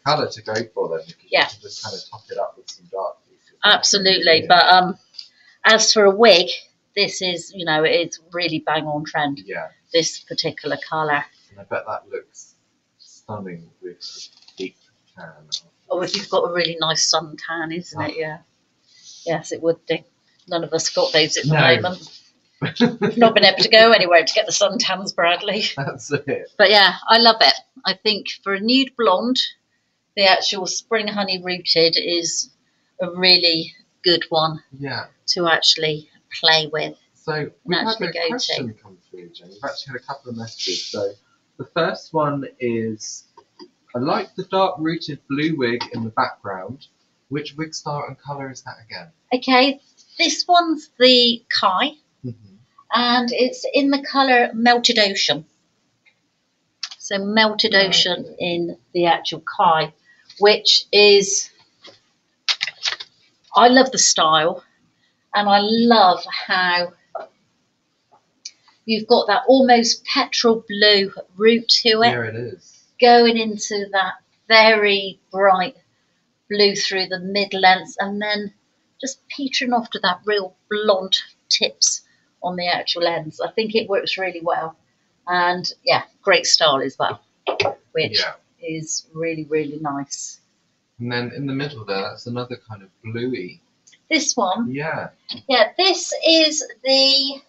B: colour to go for then, because you can just kind of top it up with some dark pieces.
A: Absolutely, but as for a wig, this is, you know, it's really bang on trend.
B: Yeah.
A: This particular colour.
B: And I bet that looks stunning with deep tan.
A: Oh, if you've got a really nice sun tan, isn't it? Yeah. Yes, it would do. None of us got those at the moment. We've not been able to go anywhere to get the sun tans, Bradley.
B: That's it.
A: But yeah, I love it. I think for a nude blonde, the actual Spring Honey Rooted is a really good one to actually play with.
B: So we've had a question come through, Jen. We've actually had a couple of messages. So the first one is, I like the dark rooted blue wig in the background. Which wig style and colour is that again?
A: Okay, this one's the Kai, and it's in the colour Melted Ocean. So Melted Ocean in the actual Kai, which is, I love the style, and I love how you've got that almost petrol blue root to it.
B: There it is.
A: Going into that very bright blue through the mid-length, and then just petering off to that real blonde tips on the actual ends. I think it works really well. And yeah, great style as well, which is really, really nice.
B: And then in the middle there, that's another kind of bluey.
A: This one?
B: Yeah.
A: Yeah, this is the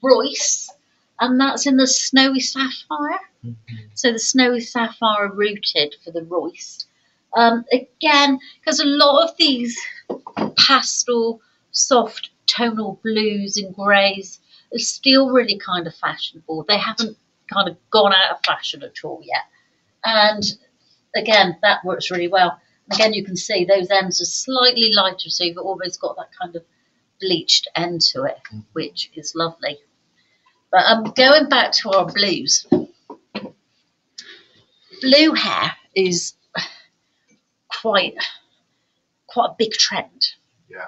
A: Royce, and that's in the Snowy Sapphire. So the Snowy Sapphire rooted for the Royce. Again, because a lot of these pastel, soft tonal blues and greys are still really kind of fashionable. They haven't kind of gone out of fashion at all yet. And again, that works really well. And again, you can see those ends are slightly lighter, so you've almost got that kind of bleached end to it, which is lovely. But going back to our blues, blue hair is quite a big trend.
B: Yeah.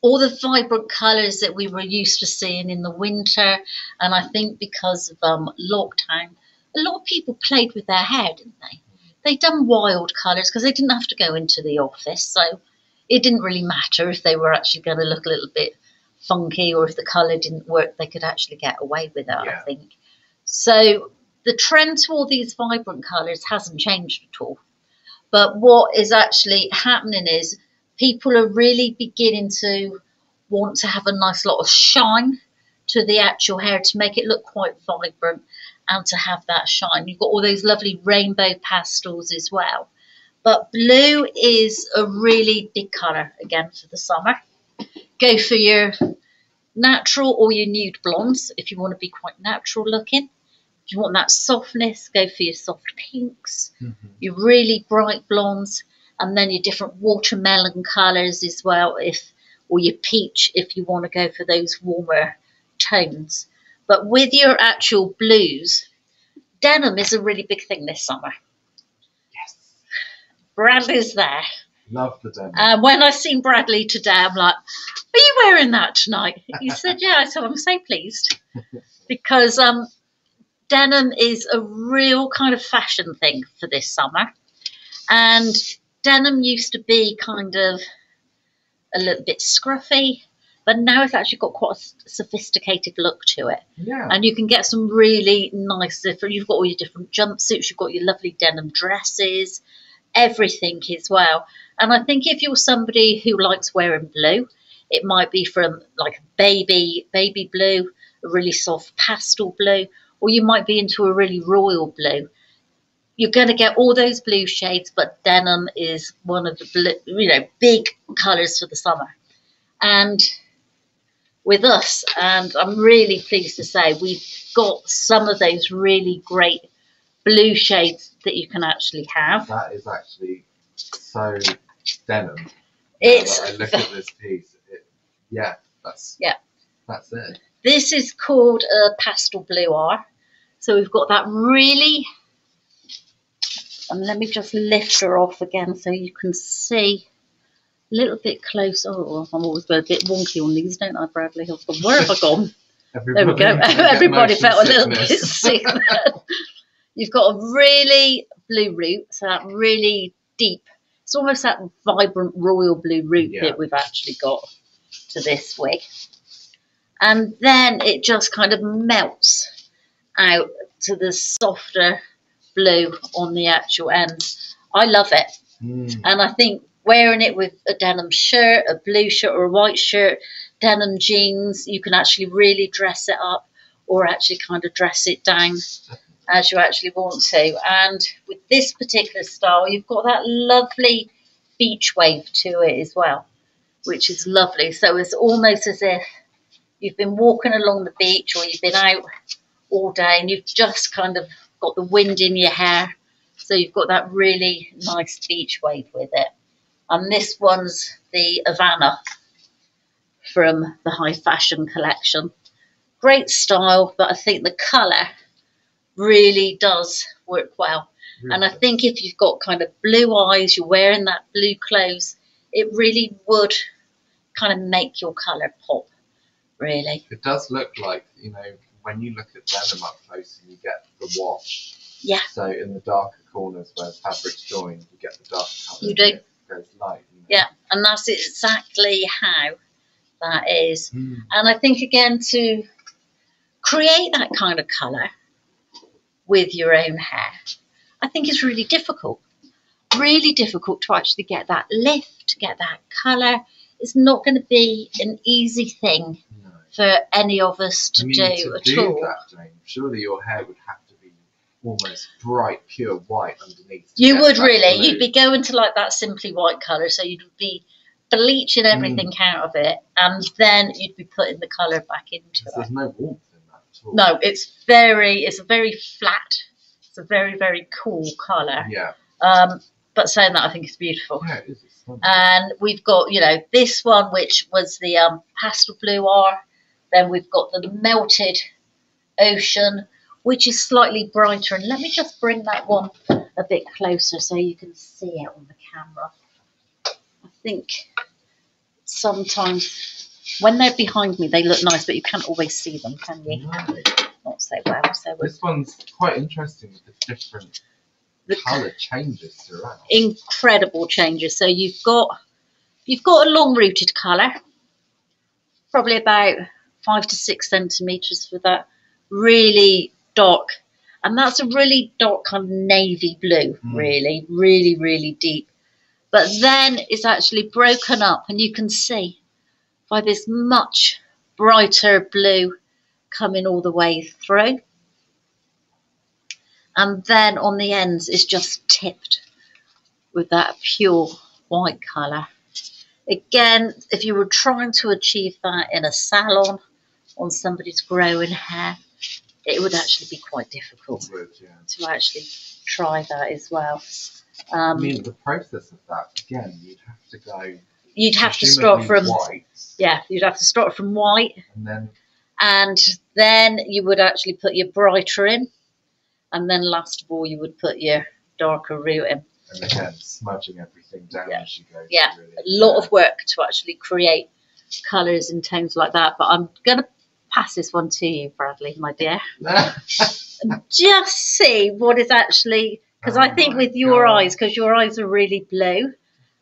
A: All the vibrant colours that we were used to seeing in the winter, and I think because of lockdown, a lot of people played with their hair, didn't they? They done wild colours because they didn't have to go into the office, so it didn't really matter if they were actually going to look a little bit funky or if the colour didn't work, they could actually get away with it,
B: Yeah.
A: I think. So the trend to all these vibrant colours hasn't changed at all. But what is actually happening is people are really beginning to want to have a nice lot of shine to the actual hair to make it look quite vibrant and to have that shine. You've got all those lovely rainbow pastels as well. But blue is a really big colour, again, for the summer. Go for your natural or your nude blondes if you want to be quite natural looking. If you want that softness, go for your soft pinks, your really bright blondes, and then your different watermelon colours as well, or your peach if you want to go for those warmer tones. But with your actual blues, denim is a really big thing this summer.
B: Yes.
A: Bradley's there.
B: Love the denim.
A: And when I seen Bradley today, I'm like, are you wearing that tonight? He said, yeah. I said, I'm so pleased. Because denim is a real kind of fashion thing for this summer. And denim used to be kind of a little bit scruffy, but now it's actually got quite a sophisticated look to it.
B: Yeah.
A: And you can get some really nice different, you've got all your different jumpsuits, you've got your lovely denim dresses, everything as well. And I think if you're somebody who likes wearing blue, it might be from like baby blue, a really soft pastel blue, or you might be into a really royal blue. You're going to get all those blue shades, but denim is one of the blue, big colours for the summer. And with us, and I'm really pleased to say, we've got some of those really great blue shades that you can actually have.
B: That is actually so denim.
A: It's
B: I look at this piece. That's it.
A: This is called a pastel blue R. So we've got that really, and let me just lift her off again so you can see a little bit close. Oh, I'm always a bit wonky on these, don't I, Bradley? I've gone, where have I gone? There we go. Everybody felt a little bit sick. You've got a really blue root, so that really deep, it's almost that vibrant royal blue root that we've actually got to this wig. And then it just kind of melts out to the softer blue on the actual end. I love it. And I think wearing it with a denim shirt, a blue shirt or a white shirt, denim jeans, you can actually really dress it up or actually kind of dress it down as you actually want to. And with this particular style, you've got that lovely beach wave to it as well, which is lovely. So it's almost as if you've been walking along the beach or you've been out all day and you've just kind of got the wind in your hair. So you've got that really nice beach wave with it. And this one's the Havana from the High Fashion collection. Great style, but I think the colour really does work well. And I think if you've got kind of blue eyes, you're wearing that blue clothes, it really would kind of make your colour pop, really.
B: It does look like, when you look at denim up close and you get the wash.
A: Yeah.
B: So in the darker corners where fabric's joined, you get the dark colour.
A: You do.
B: It goes light.
A: Yeah, and that's exactly how that is. And I think, again, to create that kind of colour with your own hair, I think it's really difficult. really difficult to actually get that lift, to get that colour. It's not going to be an easy thing for any of us to do at all.
B: That, Jane, surely your hair would have to be almost bright, pure white underneath.
A: You would really. Blue. You'd be going to like that simply white colour, so you'd be bleaching everything out of it, and then you'd be putting the colour back into it.
B: There's no warmth in that at all.
A: No, it's a very flat. It's a very, very cool colour.
B: Yeah.
A: But saying that, I think it's beautiful.
B: Yeah, it is. It's stunning.
A: And we've got, this one, which was the pastel blue R. Then we've got the melted ocean, which is slightly brighter. And let me just bring that one a bit closer so you can see it on the camera. I think sometimes when they're behind me, they look nice, but you can't always see them, can you?
B: No.
A: Not so well.
B: This one's quite interesting with the different colour changes throughout.
A: Incredible changes. So you've got a long rooted colour, probably about 5 to 6 centimetres for that really dark, and that's a really dark kind of navy blue, really, really, really deep. But then it's actually broken up, and you can see by this much brighter blue coming all the way through. And then on the ends it's just tipped with that pure white colour. Again, if you were trying to achieve that in a salon on somebody's growing hair, it would actually be quite difficult to actually try that as well.
B: I mean, the process of that, again, you'd have to go...
A: You'd have to start from...
B: white.
A: Yeah, you'd have to start from white.
B: And
A: then you would actually put your brighter in. And then last of all, you would put your darker root in.
B: And again, smudging everything down as you go.
A: Yeah, really, a lot of work to actually create colours and tones like that. But I'm going to pass this one to you, Bradley, my dear. And just see what is actually... Because I think with your eyes, because your eyes are really blue,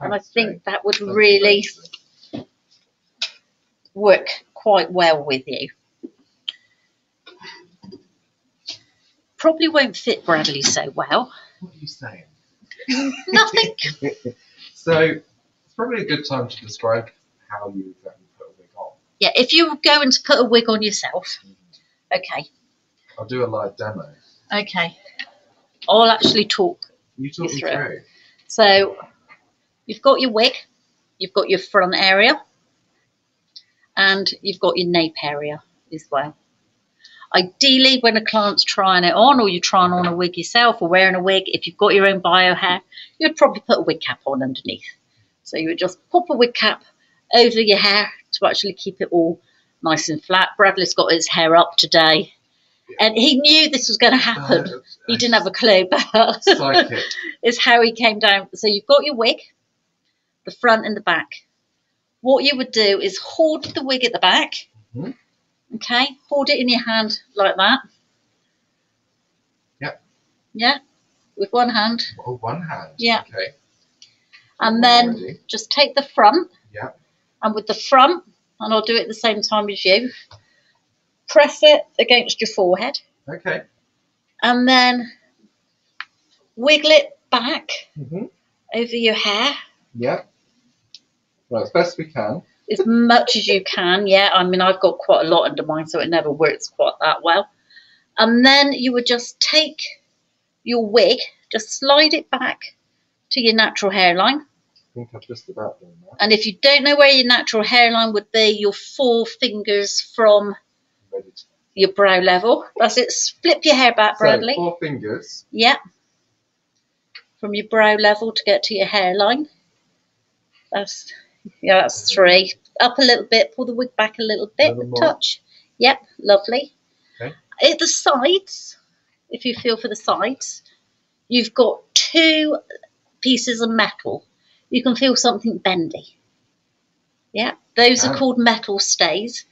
A: and I think that would really work quite well with you. Probably won't fit Bradley so well.
B: What are you saying?
A: Nothing.
B: So it's probably a good time to describe how you exactly put a wig on.
A: Yeah, if you're going to put a wig on yourself, okay.
B: I'll do a live demo.
A: Okay. I'll actually talk
B: you through it.
A: So you've got your wig, you've got your front area, and you've got your nape area as well. Ideally, when a client's trying it on, or you're trying on a wig yourself, or wearing a wig, if you've got your own bio hair, you'd probably put a wig cap on underneath. So you would just pop a wig cap over your hair to actually keep it all nice and flat. Bradley's got his hair up today, and he knew this was going to happen. He didn't have a clue, but it's how he came down. So you've got your wig, the front and the back. What you would do is hold the wig at the back. Okay, hold it in your hand like that.
B: Yep.
A: Yeah, with one hand.
B: Oh, one hand.
A: Yeah.
B: Okay.
A: And then just take the front.
B: Yeah.
A: And with the front, and I'll do it at the same time as you, press it against your forehead.
B: Okay.
A: And then wiggle it back over your hair.
B: Yeah. Well, as best we can.
A: As much as you can, yeah. I mean, I've got quite a lot under mine, so it never works quite that well. And then you would just take your wig, just slide it back to your natural hairline.
B: I think I've just about done that.
A: And if you don't know where your natural hairline would be, your 4 fingers from your brow level. That's it. Flip your hair back, Bradley.
B: So 4 fingers.
A: Yeah. From your brow level to get to your hairline. That's 3. Up a little bit. Pull the wig back a little bit. A touch. Yep. Lovely.
B: Okay.
A: At the sides, if you feel for the sides, you've got 2 pieces of metal. You can feel something bendy. Yeah. Those are called metal stays.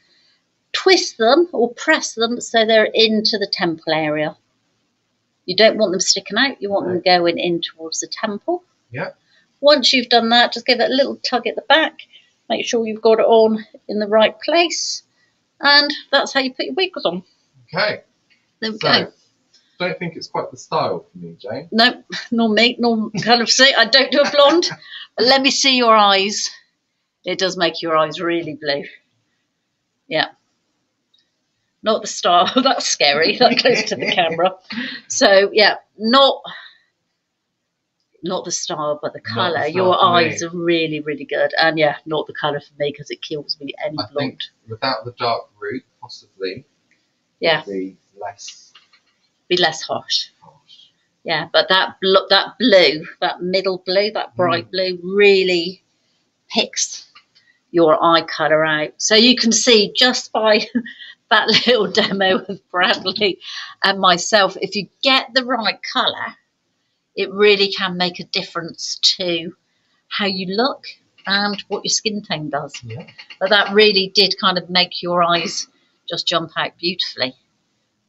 A: Twist them or press them so they're into the temple area. You don't want them sticking out. You want them going in towards the temple.
B: Yeah.
A: Once you've done that, just give it a little tug at the back. Make sure you've got it on in the right place. And that's how you put your wigs on.
B: Okay.
A: There we go.
B: don't think it's quite the style for me, Jane.
A: No, nor me, nor kind of see. I don't do a blonde. But let me see your eyes. It does make your eyes really blue. Yeah. Not the style. That's scary. That goes to the camera. So yeah, not the style, but the colour. Your eyes are really, really good. And yeah, not the colour for me because it kills me any blonde.
B: Think without the dark root, possibly.
A: Yeah.
B: Be less
A: harsh. Yeah, but that blue, that middle blue, that bright blue, really picks your eye colour out. So you can see just by that little demo of Bradley and myself, if you get the right colour, it really can make a difference to how you look and what your skin tone does.
B: Yeah.
A: But that really did kind of make your eyes just jump out beautifully,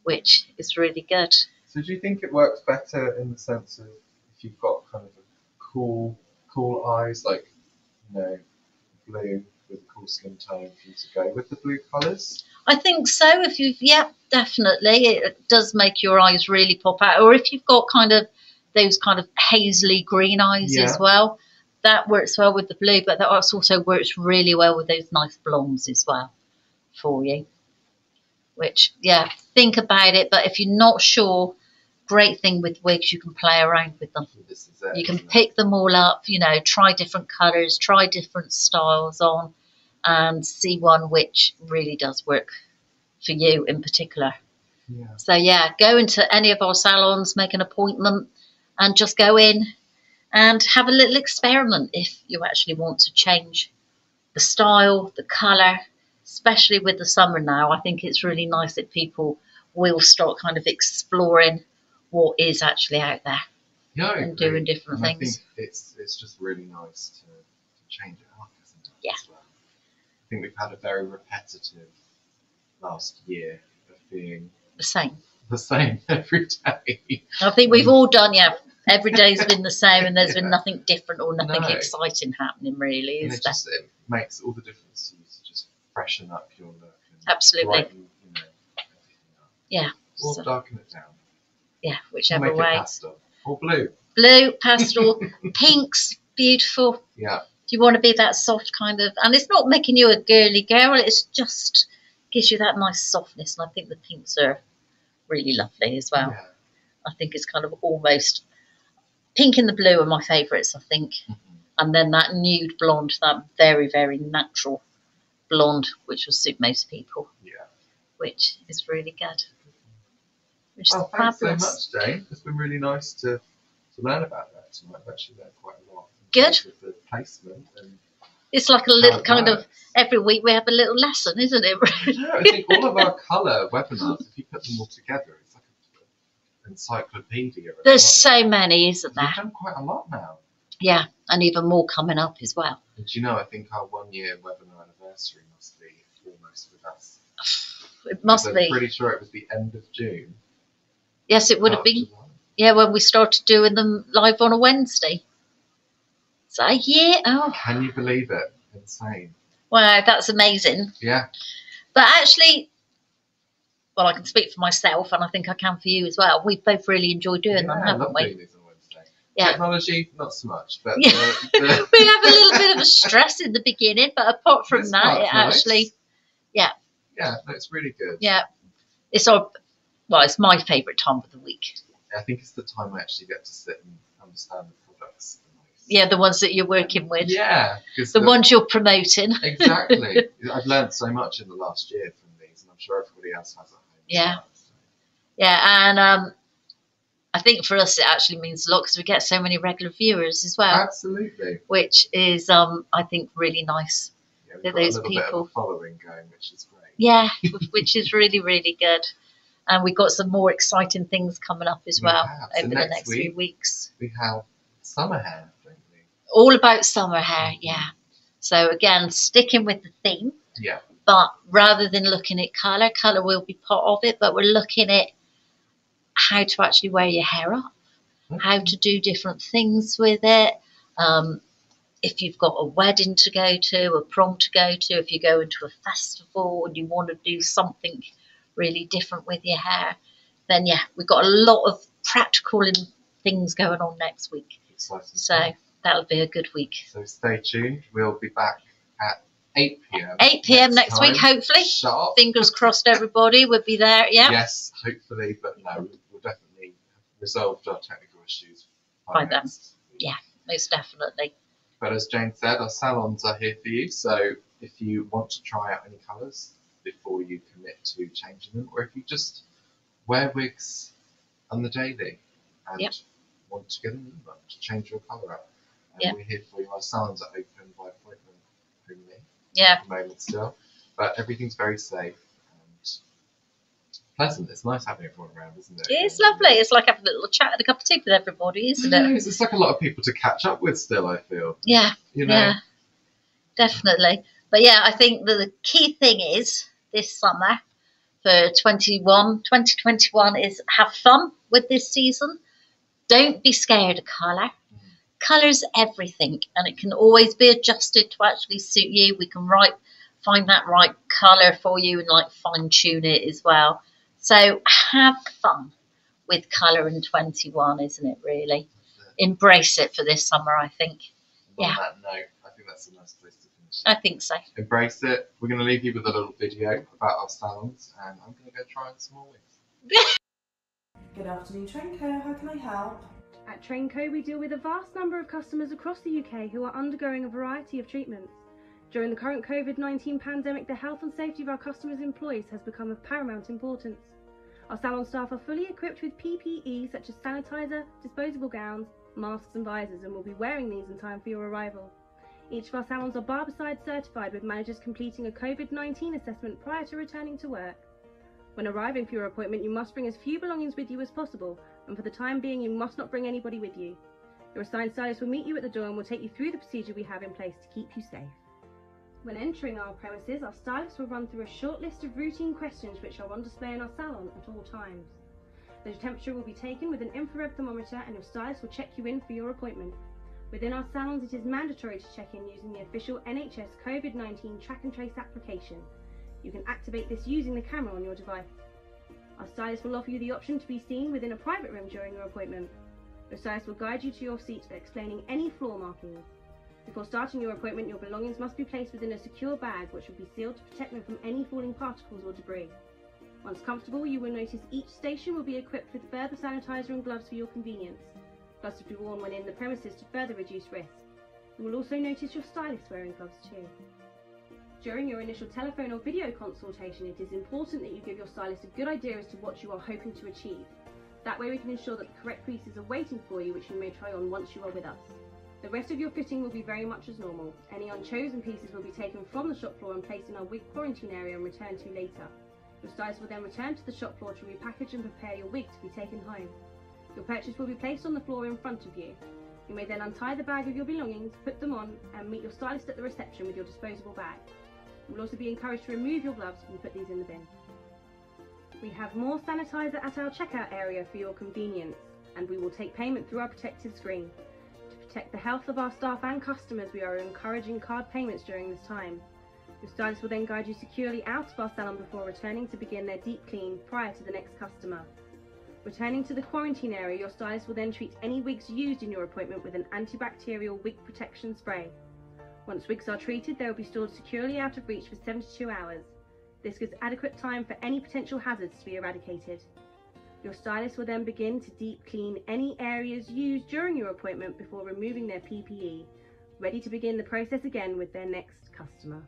A: which is really good.
B: So do you think it works better in the sense of if you've got kind of a cool eyes, like, you know, blue with a cool skin tone for you to go with the blue colours?
A: I think so. If you've, definitely. It does make your eyes really pop out. Or if you've got kind of those kind of hazily green eyes as well, that works well with the blue, but that also works really well with those nice blondes as well for you. Which, think about it. But if you're not sure, great thing with wigs, you can play around with them.
B: This is it,
A: you can pick them all up, you know, try different colours, try different styles on, and see one which really does work for you in particular.
B: Yeah.
A: So go into any of our salons, make an appointment, and just go in and have a little experiment if you actually want to change the style, the colour, especially with the summer now. I think it's really nice that people will start kind of exploring what is actually out there and doing different things.
B: I think it's just really nice to change it up, isn't it?
A: Yeah.
B: As well. I think we've had a very repetitive last year of being
A: the same
B: every day.
A: I think we've all done, every day's been the same and there's been nothing different or nothing exciting happening really, is there?
B: It makes all the difference to you to just freshen up your look. And
A: absolutely.
B: Brighten, everything up.
A: Yeah.
B: Or darken it down.
A: Yeah, whichever way.
B: Pastel. Or blue.
A: Blue, pastel, pinks, beautiful.
B: Yeah.
A: Do you want to be that soft kind of, and it's not making you a girly girl, it's just gives you that nice softness, and I think the pinks are really lovely as well.
B: Yeah.
A: I think it's kind of almost pink and the blue are my favourites, I think. Mm-hmm. And then that nude blonde, that very, very natural blonde, which will suit most people.
B: Yeah.
A: Which is really good. Which is
B: thanks
A: fabulous.
B: So much, Jane. It's been really nice to learn about that tonight. I've actually learned quite a lot.
A: Good.
B: With the placement and
A: it's like a little kind of, every week we have a little lesson, isn't it?
B: I think all of our colour webinars, if you put them all together, it's like an encyclopedia.
A: There's so many, isn't there?
B: We've done quite a lot now.
A: Yeah, and even more coming up as well.
B: And do you know, I think our 1 year webinar anniversary must be almost with us.
A: It must be.
B: I'm pretty sure it was the end of June.
A: Yes, it would have been. Yeah, when we started doing them live on a Wednesday. So,
B: Can you believe it? Insane.
A: Wow, that's amazing.
B: Yeah.
A: But actually, well, I can speak for myself, and I think I can for you as well. We've both really enjoyed doing them, haven't we?
B: Doing these on Wednesday. Yeah. Technology, not so much. But
A: we have a little bit of a stress in the beginning, but apart from that, it actually,
B: Yeah, no, it's really good.
A: Yeah. It's my favourite time of the week.
B: I think it's the time I actually get to sit and understand the products.
A: Yeah, the ones that you're working with.
B: Yeah.
A: The ones you're promoting.
B: Exactly. I've learned so much in the last year from these, and I'm sure everybody else has at home.
A: Yeah. Well, so. Yeah, and I think for us it actually means a lot because we get so many regular viewers as well.
B: Absolutely.
A: Which is, I think, really nice.
B: Yeah, we've got those a little bit of a following going, which is great.
A: Yeah, which is really, really good. And we've got some more exciting things coming up as well over the next few weeks.
B: We have summer hair, don't we?
A: All about summer hair, yeah. So again, sticking with the theme.
B: Yeah.
A: But rather than looking at colour will be part of it, but we're looking at how to actually wear your hair up, how to do different things with it. If you've got a wedding to go to, a prom to go to, if you go into a festival and you want to do something really different with your hair, then yeah, we've got a lot of practical things going on next week.
B: Exciting.
A: So that'll be a good week.
B: So stay tuned. We'll be back at 8 p.m.
A: 8 p.m. next week, hopefully.
B: Sharp.
A: Fingers crossed, everybody will be there. Yeah.
B: Yes, hopefully, but no, we'll definitely have resolved our technical issues
A: by then. Yeah, most definitely.
B: But as Jane said, our salons are here for you. So if you want to try out any colours before you commit to changing them, or if you just wear wigs on the daily and want to get a new one to change your colour up, and we're here for you. Our salons are open by appointment only at the moment still, but everything's very safe and pleasant. It's nice having everyone around, isn't it?
A: It's lovely. It's like having a little chat and a cup of tea with everybody, isn't it?
B: It's like a lot of people to catch up with still, I feel.
A: Yeah,
B: you know?
A: Yeah, definitely. But yeah, I think the key thing is this summer for 2021 is have fun with this season. Don't be scared of colour. Colour's everything, and it can always be adjusted to actually suit you. We can find that right colour for you and like fine tune it as well. So have fun with colour in 21, isn't it, really? Embrace it for this summer, I think.
B: On that note, I think that's a nice place to finish.
A: I think so.
B: Embrace it. We're going to leave you with a little video about our salons, and I'm going to go try on some more wigs.
C: Good afternoon, Trenco. How can I help?
D: At Trenco, we deal with a vast number of customers across the UK who are undergoing a variety of treatments. During the current COVID-19 pandemic, the health and safety of our customers' employees has become of paramount importance. Our salon staff are fully equipped with PPE such as sanitizer, disposable gowns, masks and visors, and will be wearing these in time for your arrival. Each of our salons are Barbicide certified, with managers completing a COVID-19 assessment prior to returning to work. When arriving for your appointment, you must bring as few belongings with you as possible, and for the time being you must not bring anybody with you. Your assigned stylist will meet you at the door and will take you through the procedure we have in place to keep you safe. When entering our premises, our stylist will run through a short list of routine questions which are on display in our salon at all times. The temperature will be taken with an infrared thermometer, and your stylist will check you in for your appointment. Within our salons, it is mandatory to check in using the official NHS COVID-19 track and trace application. You can activate this using the camera on your device. Our stylist will offer you the option to be seen within a private room during your appointment. Your stylist will guide you to your seat, explaining any floor markings. Before starting your appointment, your belongings must be placed within a secure bag which will be sealed to protect them from any falling particles or debris. Once comfortable, you will notice each station will be equipped with further sanitizer and gloves for your convenience. Gloves to be worn when in the premises to further reduce risk. You will also notice your stylist wearing gloves too. During your initial telephone or video consultation, it is important that you give your stylist a good idea as to what you are hoping to achieve. That way we can ensure that the correct pieces are waiting for you, which you may try on once you are with us. The rest of your fitting will be very much as normal. Any unchosen pieces will be taken from the shop floor and placed in our wig quarantine area and returned to later. Your stylist will then return to the shop floor to repackage and prepare your wig to be taken home. Your purchase will be placed on the floor in front of you. You may then untie the bag of your belongings, put them on, and meet your stylist at the reception with your disposable bag. You will also be encouraged to remove your gloves and put these in the bin. We have more sanitizer at our checkout area for your convenience, and we will take payment through our protective screen. To protect the health of our staff and customers, we are encouraging card payments during this time. Your stylist will then guide you securely out of our salon before returning to begin their deep clean prior to the next customer. Returning to the quarantine area, your stylist will then treat any wigs used in your appointment with an antibacterial wig protection spray. Once wigs are treated, they will be stored securely out of reach for 72 hours. This gives adequate time for any potential hazards to be eradicated. Your stylist will then begin to deep clean any areas used during your appointment before removing their PPE, ready to begin the process again with their next customer.